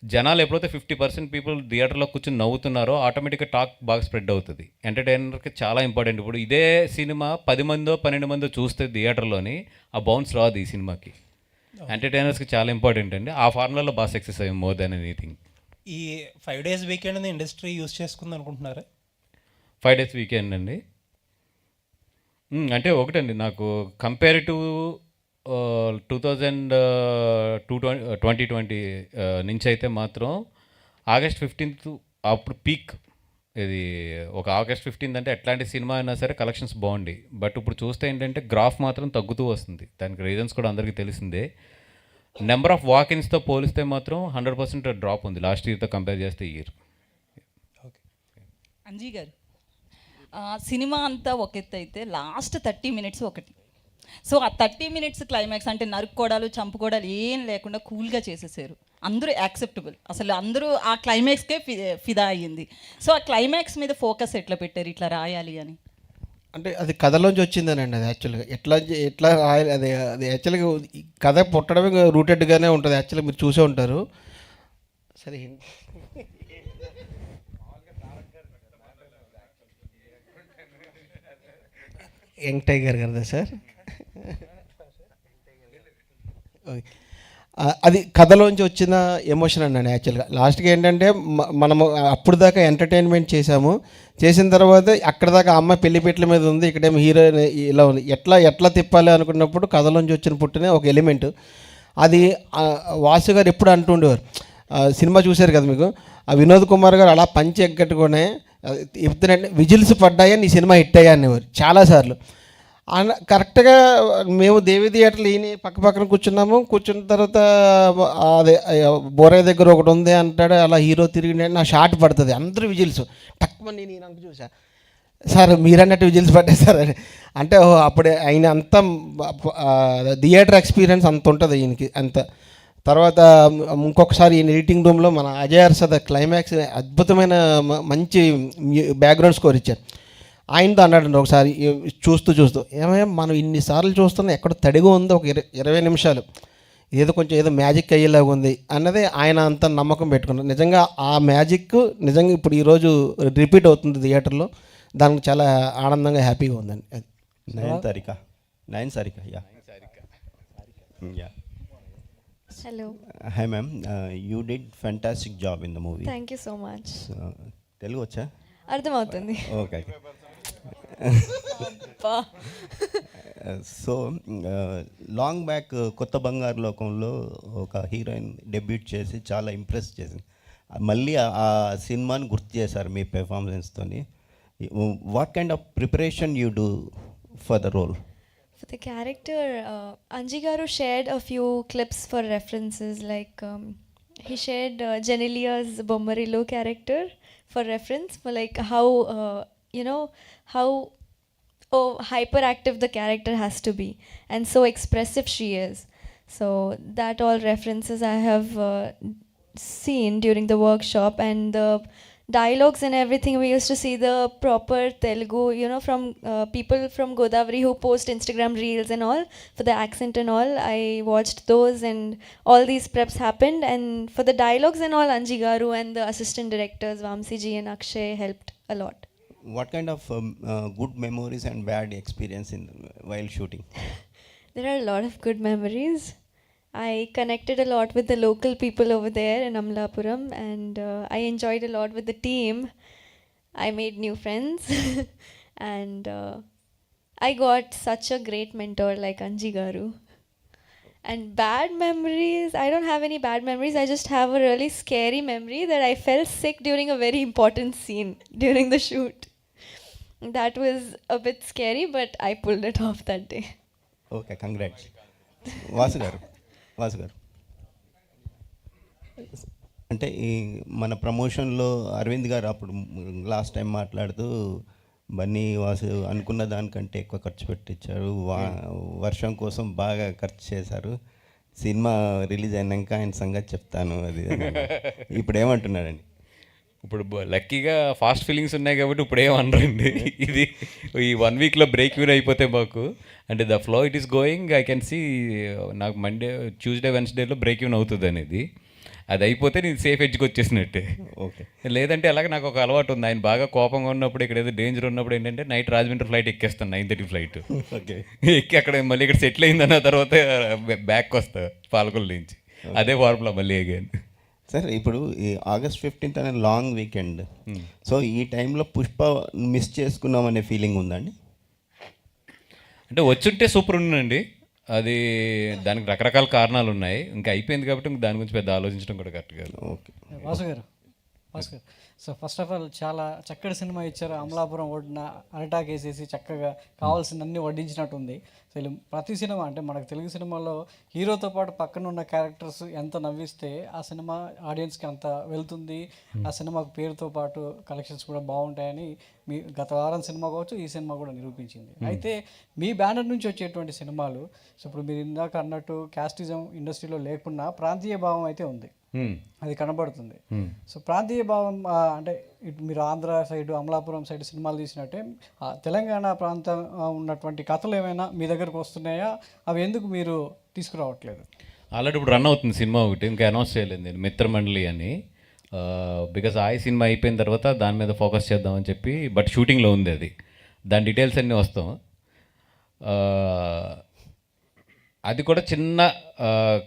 జనాలు ఎప్పుడైతే 50% పీపుల్ థియేటర్లో కూర్చొని నవ్వుతున్నారో ఆటోమేటిక్గా టాక్ బాగా స్ప్రెడ్ అవుతుంది. ఎంటర్టైనర్కి చాలా ఇంపార్టెంట్. ఇప్పుడు ఇదే సినిమా 10 మందో 12 మందో చూస్తే థియేటర్లోని ఆ బౌన్స్ రాదు ఈ సినిమాకి. ఎంటర్టైనర్స్కి చాలా ఇంపార్టెంట్ అండి. ఆ ఫార్ములాలో బాగా సక్సెస్ అయ్యాం మోర్ దాన్ ఎనీథింగ్. ఈ 5 days వీకెండ్ ఇండస్ట్రీ యూస్ చేసుకుంది అనుకుంటున్నారా? 5 days వీకెండ్ అండి. అంటే ఒకటండి, నాకు కంపేర్ టు 2020 నుంచి అయితే మాత్రం August 15th అప్పుడు పీక్. ఇది ఒక August 15th అంటే ఎట్లాంటి సినిమా అయినా సరే కలెక్షన్స్ బాగుండి. బట్ ఇప్పుడు చూస్తే ఏంటంటే గ్రాఫ్ మాత్రం తగ్గుతూ వస్తుంది. దానికి రీజన్స్ కూడా అందరికీ తెలిసిందే. నెంబర్ ఆఫ్ వాకిన్స్తో పోలిస్తే మాత్రం 100% డ్రాప్ ఉంది లాస్ట్ ఇయర్తో కంపేర్ చేస్తే ఈ ఇయర్. అంజీ గారు, సినిమా అంతా ఒక ఎత్తు అయితే లాస్ట్ 30 minutes ఒకటి. సో ఆ 30 minutes క్లైమాక్స్ అంటే నరుక్కోవడాలు చంపుకోవడాలు ఏం లేకుండా కూల్గా చేసేసారు. అందరూ యాక్సెప్టబుల్. అసలు అందరూ ఆ క్లైమాక్స్కే ఫిదా అయ్యింది. సో ఆ క్లైమాక్స్ మీద ఫోకస్ ఎట్లా పెట్టారు ఇట్లా రాయాలి అని? అంటే అది కథలోంచి వచ్చిందనండి. అది యాక్చువల్గా ఎట్లా రాయాలి, అది అది యాక్చువల్గా ఈ కథ పుట్టడమే రూటెడ్గానే ఉంటుంది. యాక్చువల్గా మీరు చూసే ఉంటారు. సరే, యంగ్ టైగర్ కదా సార్. అది కథలోంచి వచ్చిన ఎమోషన్ అన్నాను. యాక్చువల్గా లాస్ట్కి ఏంటంటే మనము అప్పుడు దాకా ఎంటర్టైన్మెంట్ చేసిన తర్వాత అక్కడ దాకా అమ్మాయి పెళ్లిపెట్ల మీద ఉంది, ఇక్కడేమో హీరోయిన్ ఇలా ఉంది. ఎట్లా తిప్పాలి అనుకున్నప్పుడు కథలోంచి వచ్చిన పుట్టిన ఒక ఎలిమెంట్ అది. వాసు గారు ఎప్పుడు అంటుండేవారు, సినిమా చూశారు కదా మీకు, ఆ వినోద్ కుమార్ గారు అలా పంచి ఎగ్గట్టుకునే చెప్తున్నాంటే విజిల్స్ పడ్డాయని ఈ సినిమా హిట్ అయ్యా అనేవారు చాలాసార్లు. కరెక్ట్గా మేము దేవి థియేటర్లో ఈయన పక్కన కూర్చున్న తర్వాత అదే బోరయ్య దగ్గర ఒకటి ఉంది అంటాడు, అలా హీరో తిరిగి నా షాట్ పడుతుంది, అందరూ విజిల్స్ టక్మని నేను అంటూ చూసా. సార్ మీరన్నట్టు విజిల్స్ పట్టాయి సార్ అంటే అప్పుడే ఆయన అంత థియేటర్ ఎక్స్పీరియన్స్ అంత ఉంటుంది ఈయనకి అంత. తర్వాత ఇంకొకసారి ఈయన ఎడిటింగ్ రూమ్లో మన అజయ్ అర్సద్ క్లైమాక్స్ అద్భుతమైన మంచి బ్యాక్గ్రౌండ్ స్కోర్ ఇచ్చారు. ఆయనతో అన్నాడండి ఒకసారి చూస్తూ ఏమయ్యా మనం ఇన్నిసార్లు చూస్తున్నా ఎక్కడ తడిగా ఉందో ఒక 20 నిమిషాలు ఏదో మ్యాజిక్ అయ్యేలాగా ఉంది అన్నది ఆయన అంత నమ్మకం పెట్టుకున్నారు. నిజంగా ఆ మ్యాజిక్ నిజంగా ఇప్పుడు ఈరోజు రిపీట్ అవుతుంది థియేటర్లో. దానికి చాలా ఆనందంగా హ్యాపీగా ఉందండి. అది nine Sarika Hello. Hi ma'am, you did fantastic job in the movie. Thank you so much. Telugu vacha? అర్థమవుతుంది. Okay. సో లాంగ్ బ్యాక్ కొత్త బంగారు లోకంలో ఒక హీరోయిన్ డెబ్యూట్ చేసి చాలా ఇంప్రెస్ చేసింది. మళ్ళీ ఆ సినిమాని గుర్తు చేశారు మీ పెర్ఫార్మెన్స్తోని. What kind of preparation you do for the role? For the character, Anji Garu shared a few clips for references. Like he shared Genelia's Bommarillo character for reference, for like how how hyperactive the character has to be and so expressive she is. So that all references I have seen during the workshop, and the dialogues and everything, we used to see the proper Telugu, from people from Godavari who post Instagram reels and all for the accent and all. I watched those, and all these preps happened, and for the dialogues and all, Anji Garu and the assistant directors Vamsi ji and Akshay helped a lot. What kind of good memories and bad experience while shooting? There are a lot of good memories. I connected a lot with the local people over there in Amlapuram, and I enjoyed a lot with the team. I made new friends and I got such a great mentor like Anji Garu. And bad memories, I don't have any bad memories. I just have a really scary memory that I fell sick during a very important scene during the shoot. That was a bit scary, but I pulled it off that day. Okay, congrats. Vasu గారు అంటే ఈ మన ప్రమోషన్లో అరవింద్ గారు అప్పుడు last time మాట్లాడుతూ బన్నీ వాసు అనుకున్న దానికంటే ఎక్కువ ఖర్చు పెట్టించారు, వర్షం కోసం బాగా ఖర్చు చేశారు, సినిమా రిలీజ్ అయినాక ఆయన సంగతి చెప్తాను అది అని అన్నారు. ఇప్పుడు ఏమంటున్నాడండి? ఇప్పుడు లక్కీగా ఫాస్ట్ ఫీలింగ్స్ ఉన్నాయి కాబట్టి ఇప్పుడు ఏమనరండి. ఇది ఈ 1 వీక్లో బ్రేక్ ఈవెన్ అయిపోతే మాకు అంటే the flow it is going I can see నాకు మండే ట్యూస్డే వెన్స్డేలో బ్రేక్ ఈవెన్ అవుతుంది అనేది. అది అయిపోతే నేను సేఫ్ ఎడ్జ్కి వచ్చేసినట్టే. ఓకే. లేదంటే అలాగే నాకు ఒక అలవాటు ఉంది. ఆయన బాగా కోపంగా ఉన్నప్పుడు ఇక్కడ ఏదో డేంజర్ ఉన్నప్పుడు ఏంటంటే నైట్ రాజమండ్రి ఫ్లైట్ ఎక్కేస్తాను 9:30 ఫ్లైట్. ఓకే. ఎక్కి అక్కడ మళ్ళీ ఇక్కడ సెటిల్ అయిందన్న తర్వాత బ్యాక్ వస్తా పాలకొల్లు నుంచి. అదే ఫార్ములా మళ్ళీ అగైన్. సార్ ఇప్పుడు ఈ August 15th అనే లాంగ్ వీకెండ్, సో ఈ టైంలో పుష్ప మిస్ చేసుకున్నాం అనే ఫీలింగ్ ఉందండి? అంటే వచ్చుంటే సూపర్ ఉండండి. అది దానికి రకరకాల కారణాలు ఉన్నాయి. ఇంకా అయిపోయింది కాబట్టి ఇంక దాని గురించి పెద్ద ఆలోచించడం కూడా కరెక్ట్ కాదు. ఓకే. వాసు గారు సో ఫస్ట్ ఆఫ్ ఆల్ చాలా చక్కటి సినిమా ఇచ్చారు. అమలాపురం ఒడ్డున అరటాక్ వేసేసి చక్కగా కావాల్సిన అన్ని వడ్డించినట్టుంది. సో ఇలా ప్రతి సినిమా అంటే మనకు తెలుగు సినిమాలో హీరోతో పాటు పక్కన ఉన్న క్యారెక్టర్స్ ఎంత నవ్విస్తే ఆ సినిమా ఆడియన్స్కి అంత వెళ్తుంది. ఆ సినిమాకు పేరుతో పాటు కలెక్షన్స్ కూడా బాగుంటాయని మీ గత వారం సినిమా కావచ్చు, ఈ సినిమా కూడా నిరూపించింది. అయితే మీ బ్యానర్ నుంచి వచ్చేటువంటి సినిమాలు, సో ఇప్పుడు మీరు ఇందాక అన్నట్టు క్యాస్టిజం ఇండస్ట్రీలో లేకున్నా ప్రాంతీయ భావం అయితే ఉంది, అది కనబడుతుంది. సో ప్రాంతీయ భావం అంటే ఇటు మీరు ఆంధ్ర సైడ్ అమలాపురం సైడ్ సినిమాలు తీసినట్టే తెలంగాణ ప్రాంతం ఉన్నటువంటి కథలు ఏమైనా మీ దగ్గరకు వస్తున్నాయా? అవి ఎందుకు మీరు తీసుకురావట్లేదు? ఆల్రెడీ ఇప్పుడు రన్ అవుతుంది సినిమా ఒకటి, ఇంకా అనౌన్స్ చేయలేదు నేను, మిత్రమండలి అని. బికాజ్ ఆ సినిమా అయిపోయిన తర్వాత దాని మీద ఫోకస్ చేద్దామని చెప్పి, బట్ షూటింగ్లో ఉంది అది. దాని డీటెయిల్స్ అన్నీ వస్తాం. అది కూడా చిన్న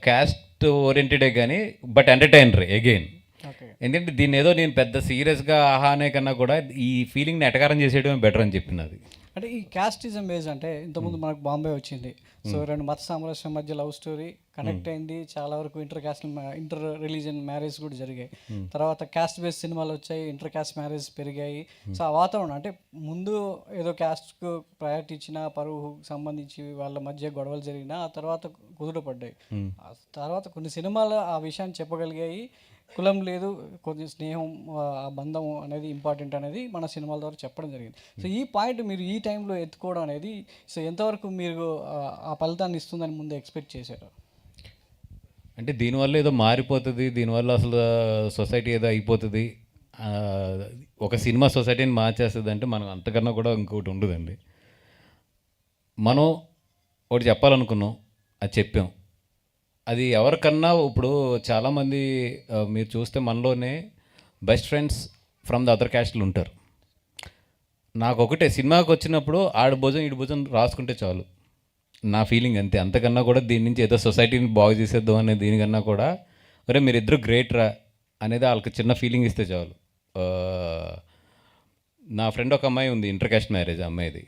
క్యాస్ట్ ఓరియంటెడే కానీ బట్ ఎంటర్టైనర్ అగైన్. ఎందుకంటే దీన్ని ఏదో నేను పెద్ద సీరియస్గా ఆహా అనే కన్నా కూడా ఈ ఫీలింగ్ని ఎటకారం చేసేయడమే బెటర్ అని చెప్పినది. అంటే ఈ క్యాస్టిజం బేస్ అంటే ఇంతకుముందు మనకు బాంబే వచ్చింది. సో 2 మత సామరస్యం మధ్య లవ్ స్టోరీ కనెక్ట్ అయింది. చాలా వరకు ఇంటర్ రిలీజియన్ మ్యారేజ్ కూడా జరిగాయి. తర్వాత క్యాస్ట్ బేస్ సినిమాలు వచ్చాయి, ఇంటర్ క్యాస్ట్ మ్యారేజ్ పెరిగాయి. సో ఆ వాతావరణం అంటే ముందు ఏదో క్యాస్ట్కు ప్రయారిటీ ఇచ్చిన పరువు సంబంధించి వాళ్ళ మధ్య గొడవలు జరిగినా ఆ తర్వాత కుదుటపడ్డాయి. ఆ తర్వాత కొన్ని సినిమాలు ఆ విషయాన్ని చెప్పగలిగాయి. కులం లేదు, కొంచెం స్నేహం, ఆ బంధం అనేది ఇంపార్టెంట్ అనేది మన సినిమాల ద్వారా చెప్పడం జరిగింది. సో ఈ పాయింట్ మీరు ఈ టైంలో ఎత్తుకోవడం అనేది సో ఎంతవరకు మీరు ఆ ఫలితాన్ని ఇస్తుందని ముందు ఎక్స్పెక్ట్ చేశారు? అంటే దీనివల్ల ఏదో మారిపోతుంది, దీనివల్ల అసలు సొసైటీ ఏదో అయిపోతుంది, ఒక సినిమా సొసైటీని మార్చేస్తుంది అంటే మనం అంతకన్నా కూడా ఇంకొకటి ఉండదండి. మనం ఒకటి చెప్పాలనుకున్నాం, అది చెప్పాం. అది ఎవరికన్నా ఇప్పుడు చాలామంది మీరు చూస్తే మనలోనే best friends from the other క్యాస్ట్లు ఉంటారు. నాకు ఒకటే, సినిమాకి వచ్చినప్పుడు ఆడ భుజం ఈడు భుజం రాసుకుంటే చాలు, నా ఫీలింగ్ అంతే. అంతకన్నా కూడా దీని నుంచి ఏదో సొసైటీని బాగు చేసేద్దాం అనే దీనికన్నా కూడా ఒరే మీరిద్దరు గ్రేట్ రా అనేది వాళ్ళకి చిన్న ఫీలింగ్ ఇస్తే చాలు. నా ఫ్రెండ్ ఒక అమ్మాయి ఉంది, ఇంటర్ క్యాస్ట్ మ్యారేజ్ అమ్మాయిది.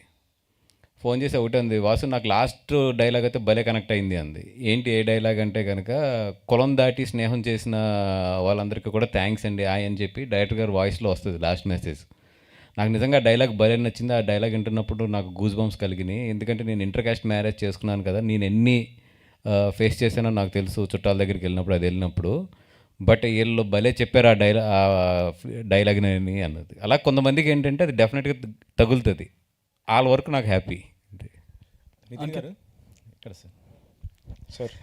ఫోన్ చేసి ఒకటే ఉంది, వాసు నాకు లాస్ట్ డైలాగ్ అయితే భలే కనెక్ట్ అయింది అంది. ఏంటి ఏ డైలాగ్ అంటే కనుక, కులం దాటి స్నేహం చేసిన వాళ్ళందరికీ కూడా థ్యాంక్స్ అండి అని చెప్పి డైరెక్టర్ గారు వాయిస్లో వస్తుంది లాస్ట్ మెసేజ్. నాకు నిజంగా డైలాగ్ భలే నచ్చింది. ఆ డైలాగ్ వింటున్నప్పుడు నాకు గూస్ బంప్స్ కలిగినాయి. ఎందుకంటే నేను ఇంటర్ క్యాస్ట్ మ్యారేజ్ చేసుకున్నాను కదా, నేను ఎన్ని ఫేస్ చేశానో నాకు తెలుసు చుట్టాల దగ్గరికి వెళ్ళినప్పుడు, అది వెళ్ళినప్పుడు. బట్ వీళ్ళు భలే చెప్పారు ఆ డైలాగ్ని అన్నది. అలా కొంతమందికి ఏంటంటే అది డెఫినెట్గా తగులుతుంది. ఆల్ వరకు నాకు హ్యాపీ. నితిన్ గారు ఇక్కడ సార్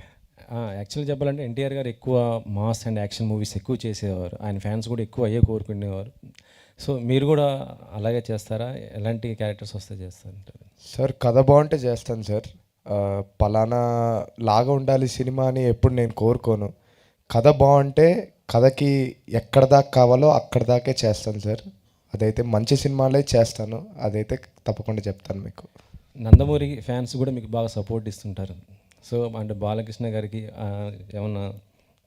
యాక్చువల్గా చెప్పాలంటే ఎన్టీఆర్ గారు ఎక్కువ మాస్ అండ్ యాక్షన్ మూవీస్ ఎక్కువ చేసేవారు. ఆయన ఫ్యాన్స్ కూడా ఎక్కువ అయ్యే కోరుకునేవారు. సో మీరు కూడా అలాగే చేస్తారా? ఎలాంటి క్యారెక్టర్స్ వస్తే చేస్తారంటారు? సార్ కథ బాగుంటే చేస్తాను సార్. పలానా లాగా ఉండాలి సినిమా అని ఎప్పుడు నేను కోరుకోను. కథ బాగుంటే కథకి ఎక్కడ దాకా కావాలో అక్కడ దాకే చేస్తాను సార్. అదైతే మంచి సినిమాలే చేస్తాను, అదైతే తప్పకుండా చెప్తాను మీకు. నందమూరి ఫ్యాన్స్ కూడా మీకు బాగా సపోర్ట్ ఇస్తుంటారు. సో అంటే బాలకృష్ణ గారికి ఏమన్నా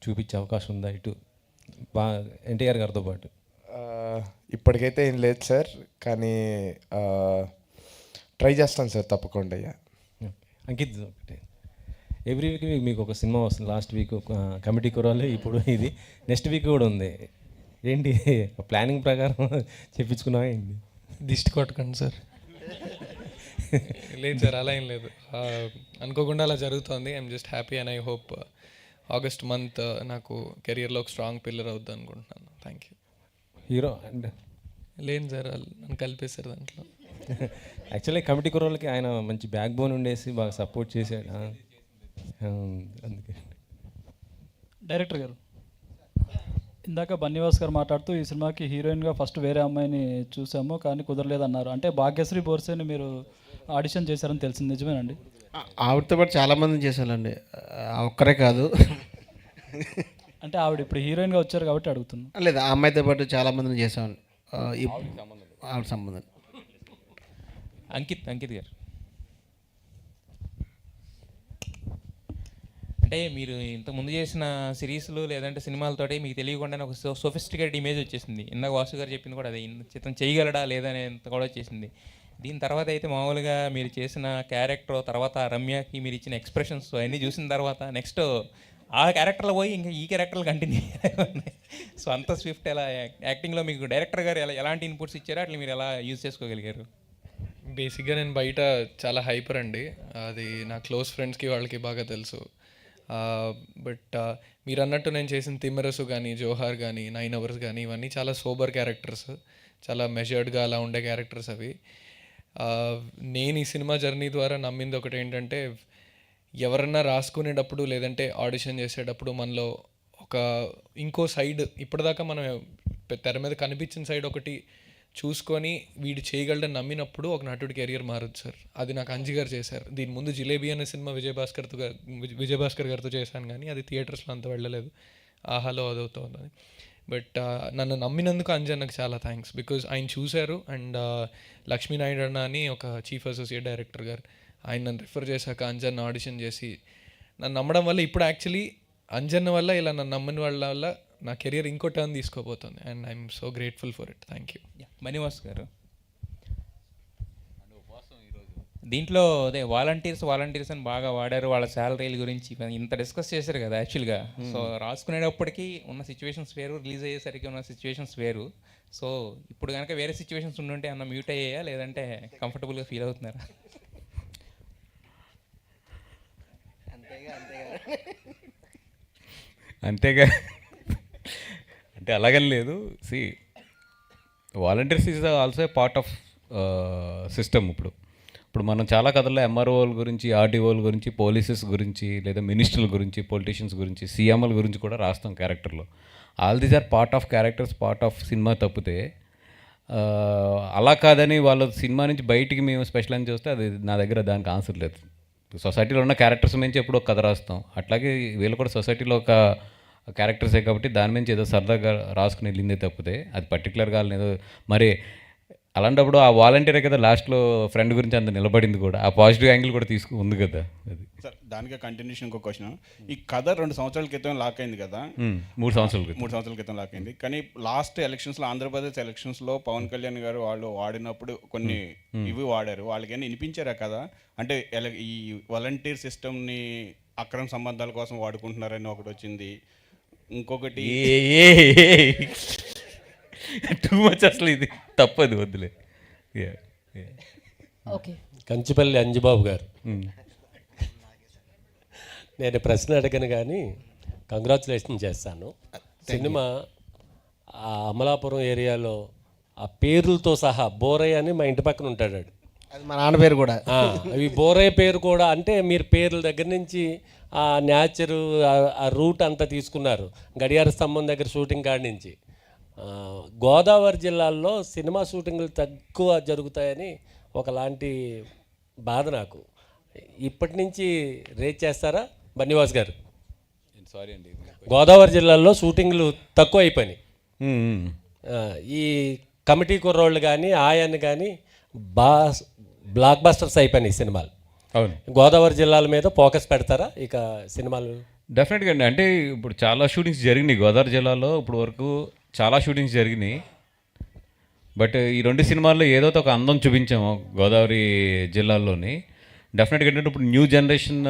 చూపించే అవకాశం ఉందా ఇటు ఎన్టీఆర్ గారితో పాటు? ఇప్పటికైతే ఏం లేదు సార్, కానీ ట్రై చేస్తాను సార్ తప్పకుండా. అంకిత్ ఒకటే, ఎవ్రీ వీక్ మీకు ఒక సినిమా వస్తుంది. లాస్ట్ వీక్ కమిటీ కురాలే, ఇప్పుడు ఇది నెక్స్ట్ వీక్ కూడా ఉంది. ఏంటి ప్లానింగ్ ప్రకారం చెప్పించుకున్నావా ఏంటి? దిష్టి కొట్టకండి సార్. లేదు సార్, అలా ఏం లేదు, అనుకోకుండా అలా జరుగుతుంది. I'm just happy and I hope August month నాకు కెరియర్లో ఒక స్ట్రాంగ్ పిల్లర్ అవుద్ది అనుకుంటున్నాను. Thank you. హీరో అండ్ లేదు సార్, నన్ను కలిపేశారు దాంట్లో. యాక్చువల్లీ కమిటీ కుర్రోళ్ళకి ఆయన మంచి బ్యాక్ బోన్ ఉండేసి బాగా సపోర్ట్ చేశాడు అందుకే. డైరెక్టర్ గారు, ఇందాక బన్నీవాస్ గారు మాట్లాడుతూ ఈ సినిమాకి హీరోయిన్గా ఫస్ట్ వేరే అమ్మాయిని చూసాము కానీ కుదరలేదన్నారు. అంటే భాగ్యశ్రీ బోర్సేని మీరు ఆడిషన్ చేశారని తెలిసింది, నిజమేనండి? ఆవిడతో పాటు చాలామందిని చేశానండి, ఒక్కరే కాదు. అంటే ఆవిడ ఇప్పుడు హీరోయిన్గా వచ్చారు కాబట్టి అడుగుతున్నాను. లేదు, ఆ అమ్మాయితో పాటు చాలామందిని చేశామండి. ఆవిడ సంబంధం. అంకిత్ గారు, అంటే మీరు ఇంతకుముందు చేసిన సిరీస్లు లేదంటే సినిమాలతోటి మీకు తెలియకుండానే ఒక సోఫిస్టికేటెడ్ ఇమేజ్ వచ్చేసింది. ఇందాక వాసు గారు చెప్పింది కూడా అదే, చిత్రం చేయగలడా లేదనే కూడా వచ్చేసింది. దీని తర్వాత అయితే మామూలుగా మీరు చేసిన క్యారెక్టర్ తర్వాత రమ్యకి మీరు ఇచ్చిన ఎక్స్ప్రెషన్స్ అవన్నీ చూసిన తర్వాత నెక్స్ట్ ఆ క్యారెక్టర్లో పోయి ఇంకా ఈ క్యారెక్టర్లు కంటిన్యూ ఉన్నాయి. సో అంత స్విఫ్ట్ ఎలా యాక్టింగ్లో మీకు డైరెక్టర్ గారు ఎలాంటి ఇన్పుట్స్ ఇచ్చారో అట్లా మీరు ఎలా యూజ్ చేసుకోగలిగారు? బేసిక్గా నేను బయట చాలా హైపర్ అండి, అది నా క్లోజ్ ఫ్రెండ్స్కి వాళ్ళకి బాగా తెలుసు. బట్ మీరు అన్నట్టు నేను చేసిన తిమ్మరసు కానీ జోహార్ కానీ 9 Hours కానీ ఇవన్నీ చాలా సోబర్ క్యారెక్టర్స్, చాలా మెజర్డ్గా అలా ఉండే క్యారెక్టర్స్ అవి. నేను ఈ సినిమా జర్నీ ద్వారా నమ్మింది ఒకటి ఏంటంటే, ఎవరన్నా రాసుకునేటప్పుడు లేదంటే ఆడిషన్ చేసేటప్పుడు మనలో ఒక ఇంకో సైడ్, ఇప్పటిదాకా మనం తెర మీద కనిపించిన సైడ్ ఒకటి చూసుకొని వీడు చేయగలడని నమ్మినప్పుడు ఒక నటుడి కెరియర్ మారదు సార్. అది నాకు అంజి గారు చేశారు. దీని ముందు జిలేబీ అనే సినిమా విజయభాస్కర్ గారితో చేశాను, కానీ అది థియేటర్స్లో అంత వెళ్ళలేదు, ఆహాలో అదవుతుంది. బట్ నన్ను నమ్మినందుకు అంజన్నకు చాలా థ్యాంక్స్, బికాజ్ ఆయన చూశారు. అండ్ లక్ష్మీనాయుడు అన్న అని ఒక చీఫ్ అసోసియేట్ డైరెక్టర్ గారు, ఆయన నన్ను రిఫర్ చేశాక అంజన్న ఆడిషన్ చేసి నన్ను నమ్మడం వల్ల ఇప్పుడు యాక్చువల్లీ అంజన్న వల్ల ఇలా నన్ను నమ్మని వాళ్ళ వల్ల నా కెరియర్ ఇంకో టర్న్ తీసుకోబోతుంది. And I'm so grateful for it. Thank you. Manivas గారు, దీంట్లో అదే వాలంటీర్స్ అని బాగా వాడారు, వాళ్ళ శాలరీల గురించి ఇంత డిస్కస్ చేశారు కదా యాక్చువల్గా. సో రాసుకునేటప్పటికీ ఉన్న సిచ్యువేషన్స్ వేరు, రిలీజ్ అయ్యేసరికి ఉన్న సిచ్యువేషన్స్ వేరు. సో ఇప్పుడు కనుక వేరే సిచ్యువేషన్స్ ఉండుంటే అన్న మ్యూట్ అయ్యాయా లేదంటే కంఫర్టబుల్గా ఫీల్ అవుతున్నారా? అంతేగా, అంటే అలాగని లేదు. See volunteers is also a part of system. ఇప్పుడు మనం చాలా కథల్లో ఎంఆర్ఓల గురించి, ఆర్డీఓల గురించి, పోలీసెస్ గురించి, లేదా మినిస్టర్ల గురించి, పొలిటీషియన్స్ గురించి, సీఎంల గురించి కూడా రాస్తాం క్యారెక్టర్లో. All these are part of characters, part of cinema. తప్పితే అలా కాదని వాళ్ళ సినిమా నుంచి బయటికి మేము స్పెషల్ అని చూస్తే అది నా దగ్గర దానికి ఆన్సర్ లేదు. సొసైటీలో ఉన్న క్యారెక్టర్స్ నుంచి ఎప్పుడో కథ రాస్తాం, అట్లాగే వీళ్ళు కూడా సొసైటీలో ఒక క్యారెక్టర్సే కాబట్టి దాని నుంచి ఏదో సరదాగా రాసుకుని వెళ్ళిందే తప్పితే అది పర్టికులర్గా ఏదో మరి అలాంటప్పుడు ఆ వాలంటీరే కదా లాస్ట్లో ఫ్రెండ్ గురించి అంత నిలబడింది కూడా, ఆ పాజిటివ్ యాంగిల్ కూడా ఉంది కదా. అది సార్ దానికే కంటిన్యూషన్ ఇంకో క్వశ్చన్. ఈ కథ 2 సంవత్సరాల క్రితం లాక్ అయింది కదా, 3 సంవత్సరాల క్రితం లాక్ అయింది. కానీ లాస్ట్ ఎలక్షన్స్లో, ఆంధ్రప్రదేశ్ ఎలక్షన్స్లో పవన్ కళ్యాణ్ గారు వాళ్ళు వాడినప్పుడు కొన్ని ఇవి వాడారు, వాళ్ళకైనా వినిపించారా కదా? అంటే ఈ వాలంటీర్ సిస్టమ్ని అక్రమ సంబంధాల కోసం వాడుకుంటున్నారని ఒకటి వచ్చింది. ఇంకొకటి టూ మచ్, అసలు ఇది తప్పదు, వద్దులే. ఓకే, కంచిపల్లి అంజిబాబు గారు, నేను ప్రశ్న అడగను కానీ కంగ్రాచులేషన్ చేస్తాను. సినిమా ఆ అమలాపురం ఏరియాలో ఆ పేర్లతో సహా బోరయ్య అని మా ఇంటి పక్కన ఉంటాడు, అది మా నాన్న పేరు కూడా. అవి బోరయ్య పేరు కూడా, అంటే మీరు పేర్ల దగ్గర నుంచి ఆ న్యాచరు ఆ రూట్ అంతా తీసుకున్నారు, గడియార స్తంభం దగ్గర షూటింగ్ కాడి నుంచి. గోదావరి జిల్లాల్లో సినిమా షూటింగ్లు తక్కువ జరుగుతాయని ఒకలాంటి బాధ నాకు. ఇప్పటి నుంచి రేట్ చేస్తారా బన్నీవాస్ గారు? సారీ అండి, గోదావరి జిల్లాల్లో షూటింగ్లు తక్కువ అయిపోయినాయి. ఈ కమిటీ కుర్రోళ్ళు కానీ ఆయన్ని కానీ బ్లాక్ బస్టర్స్ అయిపోయినాయి సినిమాలు. అవును, గోదావరి జిల్లాల మీద ఫోకస్ పెడతారా ఇక సినిమాలు? డెఫినెట్గా అండి. అంటే ఇప్పుడు చాలా షూటింగ్స్ జరిగినాయి గోదావరి జిల్లాలో, ఇప్పుడు వరకు చాలా షూటింగ్స్ జరిగినాయి. బట్ ఈ 2 సినిమాల్లో ఏదో ఒక అందం చూపించాము గోదావరి జిల్లాలోని. డెఫినెట్గా ఏంటంటే ఇప్పుడు న్యూ జనరేషన్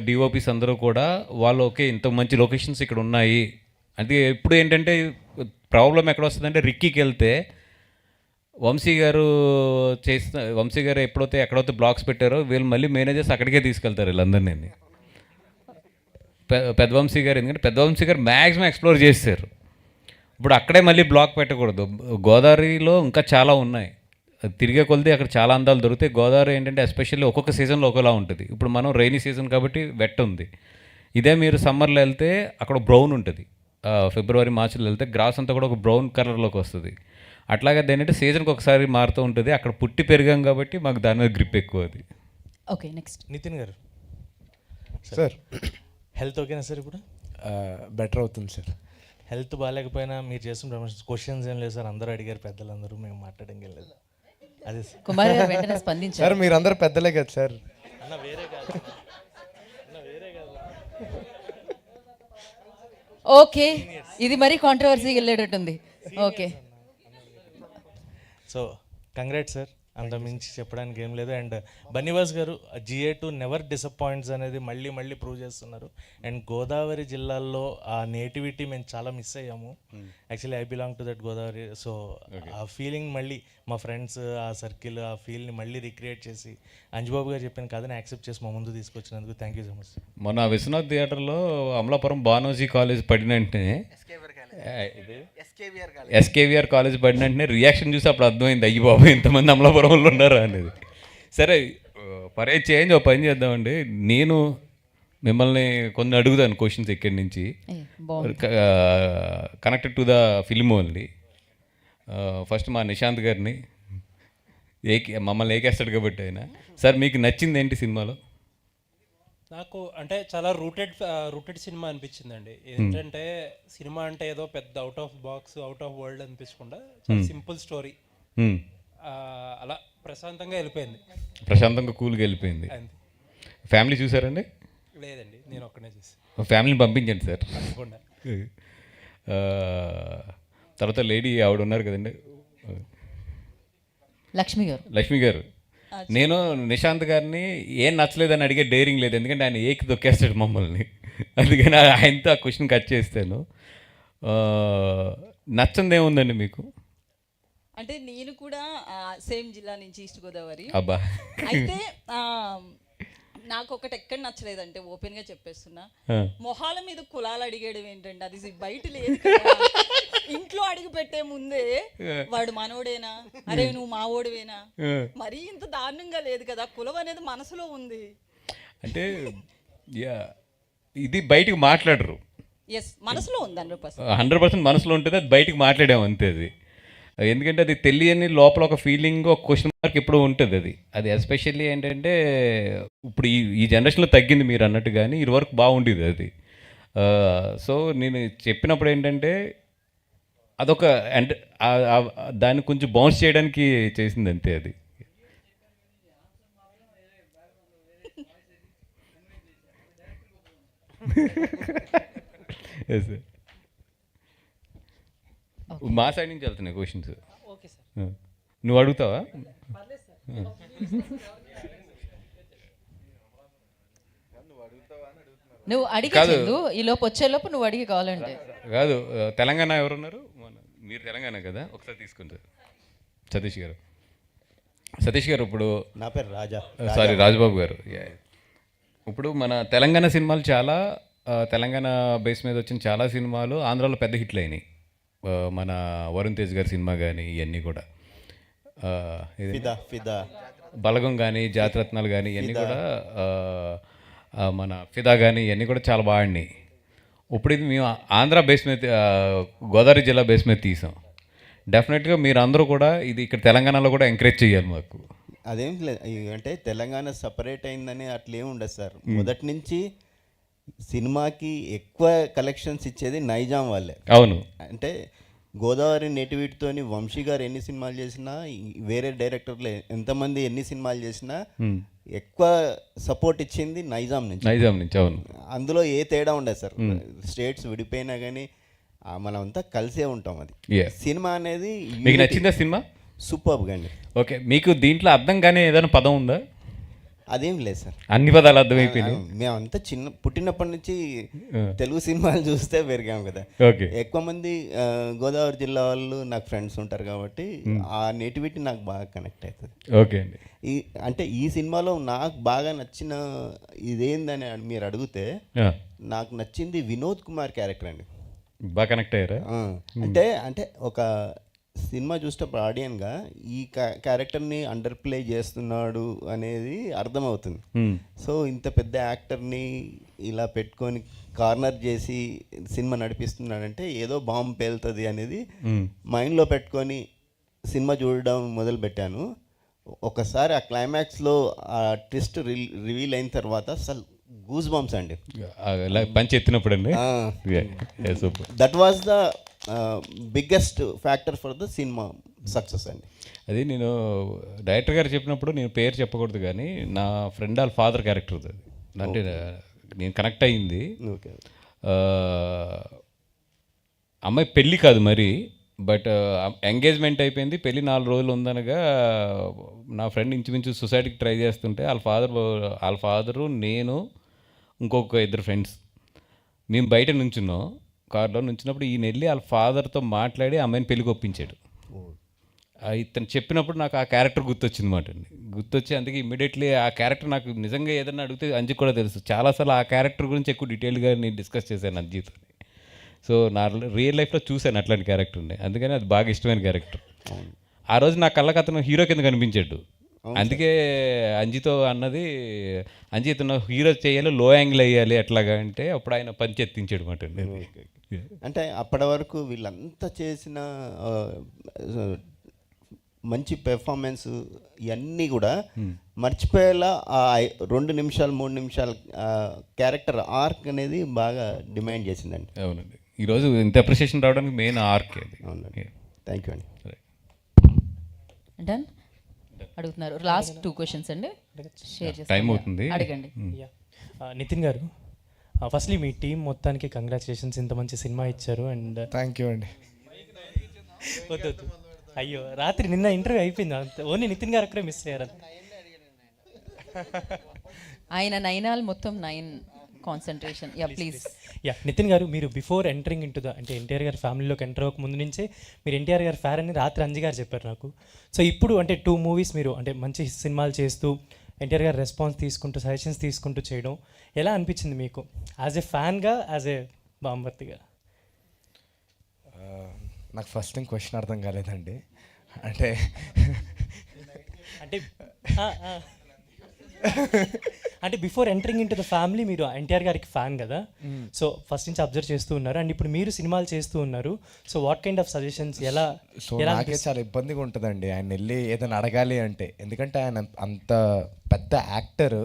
డిఓపీస్ అందరూ కూడా వాళ్ళు ఓకే ఇంత మంచి లొకేషన్స్ ఇక్కడ ఉన్నాయి. అంటే ఇప్పుడు ఏంటంటే ప్రాబ్లం ఎక్కడ వస్తుందంటే, రిక్కీకి వెళ్తే వంశీ గారు ఎప్పుడైతే ఎక్కడైతే బ్లాక్స్ పెట్టారో వీళ్ళు మళ్ళీ మేనేజర్స్ అక్కడికే తీసుకెళ్తారు వీళ్ళందరినీ. పెద్ద వంశీ గారు, ఎందుకంటే పెద్ద వంశీ గారు మ్యాక్సిమం ఎక్స్ప్లోర్ చేశారు. ఇప్పుడు అక్కడే మళ్ళీ బ్లాక్ పెట్టకూడదు. గోదావరిలో ఇంకా చాలా ఉన్నాయి, తిరిగే కొలిది అక్కడ చాలా అందాలు దొరుకుతాయి. గోదావరి ఏంటంటే ఎస్పెషల్లీ ఒక్కొక్క సీజన్లో ఒకలా ఉంటుంది. ఇప్పుడు మనం రైనీ సీజన్ కాబట్టి వెట్ ఉంది, ఇదే మీరు సమ్మర్లో వెళ్తే అక్కడ బ్రౌన్ ఉంటుంది, ఫిబ్రవరి మార్చిలో వెళ్తే గ్రాస్ అంతా కూడా ఒక బ్రౌన్ కలర్లోకి వస్తుంది. అట్లాగే ఏంటంటే సీజన్కి ఒకసారి మారుతూ ఉంటుంది. అక్కడ పుట్టి పెరిగాం కాబట్టి మాకు దాని మీద గ్రిప్ ఎక్కువ అది. ఓకే, నెక్స్ట్ నితిన్ గారు. సార్ హెల్త్ ఓకేనా సార్? ఇప్పుడు బెటర్ అవుతుంది సార్. హెల్త్ బాగాలేకపోయినా మీరు చేసిన ప్రమోషన్స్ క్వశ్చన్స్ ఏం లేదు సార్, అందరూ అడిగారు, పెద్దలందరూ, మేము మాట్లాడడం లేదు. అదే సార్. కుమార్ గారు వెంటనే స్పందించారు. సార్ మీరందరూ పెద్దలే కదా సార్. అన్న వేరే కాదు, అన్న వేరే కాదు. ఓకే, ఇది మరీ కాంట్రవర్సీకి వెళ్ళేటట్టుంది. ఓకే, సో కంగ్రాట్స్ సార్, అంత మించి చెప్పడానికి ఏం లేదు. అండ్ బన్నీవాస్ గారు GA2 నెవర్ డిసప్పాయింట్స్ అనేది మళ్ళీ మళ్ళీ ప్రూవ్ చేస్తున్నారు. అండ్ గోదావరి జిల్లాల్లో ఆ నేటివిటీ మేము చాలా మిస్ అయ్యాము. Actually I belong to that Godavari. So ఆ ఫీలింగ్ మళ్ళీ మా ఫ్రెండ్స్, ఆ సర్కిల్, ఆ ఫీల్ని మళ్ళీ రిక్రియేట్ చేసి అంజుబాబు గారు చెప్పిన కథని యాక్సెప్ట్ చేసి మా ముందు తీసుకొచ్చినందుకు థ్యాంక్ యూ సో మచ్. మొన్న విశ్వనాథ్ థియేటర్లో అమలాపురం బానోజీ కాలేజ్ పడిన వెంటనే, SKVR కాలేజ్ పడిన వెంటనే రియాక్షన్ చూసి అప్పుడు అర్థమైంది, అయ్యి బాబు ఇంతమంది అమలాపురంలో ఉన్నారా అనేది. సరే పరే చేంజ్ ఒక పని చేద్దామండి. నేను మిమ్మల్ని కొన్ని అడుగుతాను క్వశ్చన్స్ ఇక్కడి నుంచి, connected to the film only. First మా నిశాంత్ గారిని మమ్మల్ని ఏకేస్తాడు కాబట్టి ఆయన, సార్ మీకు నచ్చింది ఏంటి సినిమాలో? నాకు అంటే చాలా రూటెడ్ సినిమా అనిపించిందండి. ఏంటంటే సినిమా అంటే ఏదో పెద్ద out of box, out of world అనిపించకుండా చాలా సింపుల్ స్టోరీ, అలా ప్రశాంతంగా వెళ్ళిపోయింది. ప్రశాంతంగా కూల్గా వెళ్ళిపోయింది. ఫ్యామిలీ చూసారండి? లేదండి, నేను ఒక్కనే చూసి. ఫ్యామిలీని పంపించండి సార్. తప్పకుండా. తర్వాత లేడీ ఆవిడ ఉన్నారు కదండి, లక్ష్మి గారు. నేను నిశాంత్ గారిని ఏం నచ్చలేదని అడిగే డేరింగ్ లేదు, ఎందుకంటే ఆయన ఏకి దొక్కేస్తాడు మమ్మల్ని. అందుకని ఆయనతో ఆ క్వశ్చన్ కట్ చేస్తాను. నచ్చంది ఏముందండి మీకు? అంటే నేను కూడా సేమ్ జిల్లా నుంచి, ఈస్ట్ గోదావరి. అబ్బా. అయితే నాకు ఒకటి ఎక్కడ నచ్చలేదంటే, ఓపెన్ గా చెప్పేస్తున్నా, మొహాల మీద కులాలు అడిగేయడం ఏంటంటే, అది బయట లేదు కదా. ఇంట్లో అడిగి పెట్టే ముందే వాడు మనోడేనా, అరే నువ్వు మావోడివేనా, మరీ ఇంత దారుణంగా లేదు కదా. కులం అనేది మనసులో ఉంది. అంటే ఇది బయటికి మాట్లాడరు. ఎస్, మనసులో ఉంది 100% మనసులో ఉంటుంది, అది బయటికి మాట్లాడాము అంతే. అది ఎందుకంటే అది తెలియని లోపల ఒక ఫీలింగ్, ఒక క్వశ్చన్ మార్క్ ఎప్పుడూ ఉంటుంది. అది ఎస్పెషల్లీ ఏంటంటే ఇప్పుడు ఈ జనరేషన్లో తగ్గింది మీరు అన్నట్టు, కానీ ఇది వరకు బాగుండేది అది. సో నేను చెప్పినప్పుడు ఏంటంటే అదొక అంటే దాన్ని కొంచెం బౌన్స్ చేయడానికి చేసింది అంతే. అది మా సైడ్ నుంచి వెళ్తున్నాయి క్వశ్చన్స్. నువ్వు అడుగుతావా? నువ్వు అడిగదు, ఈ లోపు వచ్చేలోపు నువ్వు అడిగి కావాలంటే. కాదు, తెలంగాణ ఎవరున్నారు? మీరు తెలంగాణ కదా, ఒకసారి తీసుకుంటారు. సతీష్ గారు ఇప్పుడు నా పేరు రాజా, సారీ రాజబాబు గారు. ఇప్పుడు మన తెలంగాణ సినిమాలు చాలా, తెలంగాణ బేస్ మీద వచ్చిన చాలా సినిమాలు ఆంధ్రాలో పెద్ద హిట్లు అయినాయి. మన వరుణ్ తేజ్ గారి సినిమా కానీ ఇవన్నీ కూడా, బలగం కానీ, జాతిరత్నాలు కానీ ఇవన్నీ కూడా, మన ఫిదా కానీ ఇవన్నీ కూడా చాలా బాగున్నాయి. ఇప్పుడు ఇది మేము ఆంధ్ర బేస్ మీద, గోదావరి జిల్లా బేస్ మీద తీసాం. డెఫినెట్గా మీరు అందరూ కూడా ఇది ఇక్కడ తెలంగాణలో కూడా ఎంకరేజ్ చేయాలి మాకు. అదేం లేదు, అంటే తెలంగాణ సపరేట్ అయిందని అట్లేం ఉండదు సార్. మొదటి నుంచి సినిమాకి ఎక్కువ కలెక్షన్స్ ఇచ్చేది నైజాం వాళ్ళే. అవును, అంటే గోదావరి నేటివిటీతోని వంశీ గారు ఎన్ని సినిమాలు చేసినా, వేరే డైరెక్టర్లు ఎంతమంది ఎన్ని సినిమాలు చేసినా ఎక్కువ సపోర్ట్ ఇచ్చింది నైజాం నుంచి. అవును, అందులో ఏ తేడా ఉండదు సార్. స్టేట్స్ విడిపోయినా కానీ మనం అంతా కలిసే ఉంటాం. అది సినిమా అనేది. మీకు నచ్చిందా సినిమా? సూపర్గా అండి. ఓకే, మీకు దీంట్లో అర్థం కానీ ఏదైనా పదం ఉందా? అదేం లేదు సార్, అన్ని పదాలు అర్థమైపోయినాయి. మేమంతా పుట్టినప్పటి నుంచి తెలుగు సినిమాలు చూస్తే పెరిగాం కదా. ఎక్కువ మంది గోదావరి జిల్లా వాళ్ళు నాకు ఫ్రెండ్స్ ఉంటారు కాబట్టి ఆ నేటివిటీ నాకు బాగా కనెక్ట్ అవుతుంది. ఓకే అండి. అంటే ఈ సినిమాలో నాకు బాగా నచ్చిన ఇదేందని మీరు అడిగితే, నాకు నచ్చింది వినోద్ కుమార్ క్యారెక్టర్ అండి. బాగా కనెక్ట్ అయ్యారా? అంటే ఒక సినిమా చూసేటప్పుడు ఆడియన్గా ఈ క్యారెక్టర్ని అండర్ ప్లే చేస్తున్నాడు అనేది అర్థమవుతుంది. సో ఇంత పెద్ద యాక్టర్ని ఇలా పెట్టుకొని కార్నర్ చేసి సినిమా నడిపిస్తున్నాడంటే ఏదో బాంబు పేలుతుంది అనేది మైండ్లో పెట్టుకొని సినిమా చూడడం మొదలుపెట్టాను. ఒకసారి ఆ క్లైమాక్స్లో ఆ ట్విస్ట్ రివీల్ అయిన తర్వాత అసలు గూస్ బంప్స్ అండి, పంచి ఎత్తినప్పుడు అండి. That was the biggest factor for the cinema success అండి. అది నేను డైరెక్టర్ గారు చెప్పినప్పుడు నేను పేరు చెప్పకూడదు కానీ నా ఫ్రెండ్ వాళ్ళ ఫాదర్ క్యారెక్టర్ అది, అంటే నేను కనెక్ట్ అయ్యింది. అమ్మాయి పెళ్ళి కాదు మరి, బట్ ఎంగేజ్మెంట్ అయిపోయింది, పెళ్ళి 4 రోజులు ఉందనగా నా ఫ్రెండ్ ఇంచుమించు సొసైటీకి ట్రై చేస్తుంటే వాళ్ళ ఫాదరు నేను ఇంకొక 2 ఫ్రెండ్స్ మేము బయట నుంచున్నాం, కార్లో నుంచినప్పుడు ఈయన వెళ్ళి వాళ్ళ ఫాదర్తో మాట్లాడి అమ్మాయిని పెళ్ళికి ఒప్పించాడు. ఇతను చెప్పినప్పుడు నాకు ఆ క్యారెక్టర్ గుర్తొచ్చింది మాట అండి. గుర్తొచ్చి అందుకే ఇమ్మీడియట్లీ ఆ క్యారెక్టర్ నాకు నిజంగా ఏదన్నా అడిగితే అంజికి కూడా తెలుసు. చాలాసార్లు ఆ క్యారెక్టర్ గురించి ఎక్కువ డీటెయిల్గా నేను డిస్కస్ చేశాను అంజితో. సో నా రియల్ లైఫ్లో చూశాను అట్లాంటి క్యారెక్టర్ ఉండే, అందుకని అది బాగా ఇష్టమైన క్యారెక్టర్. ఆ రోజు నా కళ్ళకి అతను హీరో కింద కనిపించాడు. అందుకే అంజితో అన్నది, అంజి ఇతను హీరో చేయాలి, లో యాంగిల్ వేయాలి ఎట్లాగా అంటే అప్పుడు ఆయన పంచి ఎత్తించాడు మాట అండి. అంటే అప్పటి వరకు వీళ్ళంతా చేసిన మంచి పెర్ఫార్మెన్స్ ఇవన్నీ కూడా మర్చిపోయేలా ఆ 2 నిమిషాలు 3 నిమిషాల క్యారెక్టర్ ఆర్క్ అనేది బాగా డిమాండ్ చేసిందండి. అవునండి, ఈరోజు ఇంత అప్రిషియేషన్ రావడానికి మెయిన్ ఆర్క్ అది. అవునండి, థ్యాంక్ యూ అండి. డన్ అడుగుతున్నారు. లాస్ట్ 2 క్వశ్చన్స్ అండి, షేర్ చేస్తాను. టైం అవుతుంది, అడగండి. నితిన్ గారు, ఫస్ట్లీ మీ టీం మొత్తానికి కంగ్రాచులేషన్స్, ఇంత మంచి సినిమా ఇచ్చారు. అండ్ థ్యాంక్ యూ అండి. వద్దు, అయ్యో రాత్రి నిన్న ఇంటర్వ్యూ అయిపోయింది, అంతే, ఓన్లీ నితిన్ గారు అక్కడే మిస్ అయ్యారు. ఆయన 9 మొత్తం 9 concentration. Yeah please. Yeah Nitin garu, మీరు బిఫోర్ ఎంటరింగ్ ఇంటూ ద అంటే ఎన్టీఆర్ గారి ఫ్యామిలీలోకి ఎంటర్ అవ్వక ముందు నుంచే మీరు ఎన్టీఆర్ గారి ఫ్యాన్ అని రాత్రి అంజి గారు చెప్పారు నాకు. సో ఇప్పుడు అంటే 2 మూవీస్ మీరు అంటే మంచి సినిమాలు చేస్తూ ఎన్టీఆర్ గారి రెస్పాన్స్ తీసుకుంటూ సజెషన్స్ తీసుకుంటూ చేయడం ఎలా అనిపించింది మీకు యాజ్ ఏ ఫ్యాన్గా, యాజ్ ఏ బాంబర్తిగా? నాకు ఫస్ట్ థింగ్ క్వశ్చన్ అర్థం కాలేదండి. అంటే అంటే అంటే before entering in to the family మీరు ఎన్టీఆర్ గారికి ఫ్యాన్ కదా, సో ఫస్ట్ నుంచి అబ్జర్వ్ చేస్తూ ఉన్నారు అండ్ ఇప్పుడు మీరు సినిమాలు చేస్తూ ఉన్నారు. So what kind of suggestions ఎలా? నాకే చాలా ఇబ్బందిగా ఉంటుందండి ఆయన వెళ్ళి ఏదైనా అడగాలి అంటే, ఎందుకంటే ఆయన అంత పెద్ద యాక్టర్,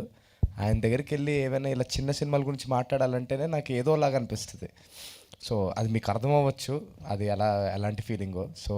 ఆయన దగ్గరికి వెళ్ళి ఏమైనా ఇలా చిన్న సినిమాల గురించి మాట్లాడాలంటేనే నాకు ఏదోలాగా అనిపిస్తుంది. సో అది మీకు అర్థం అవ్వచ్చు అది ఎలాంటి ఫీలింగో. సో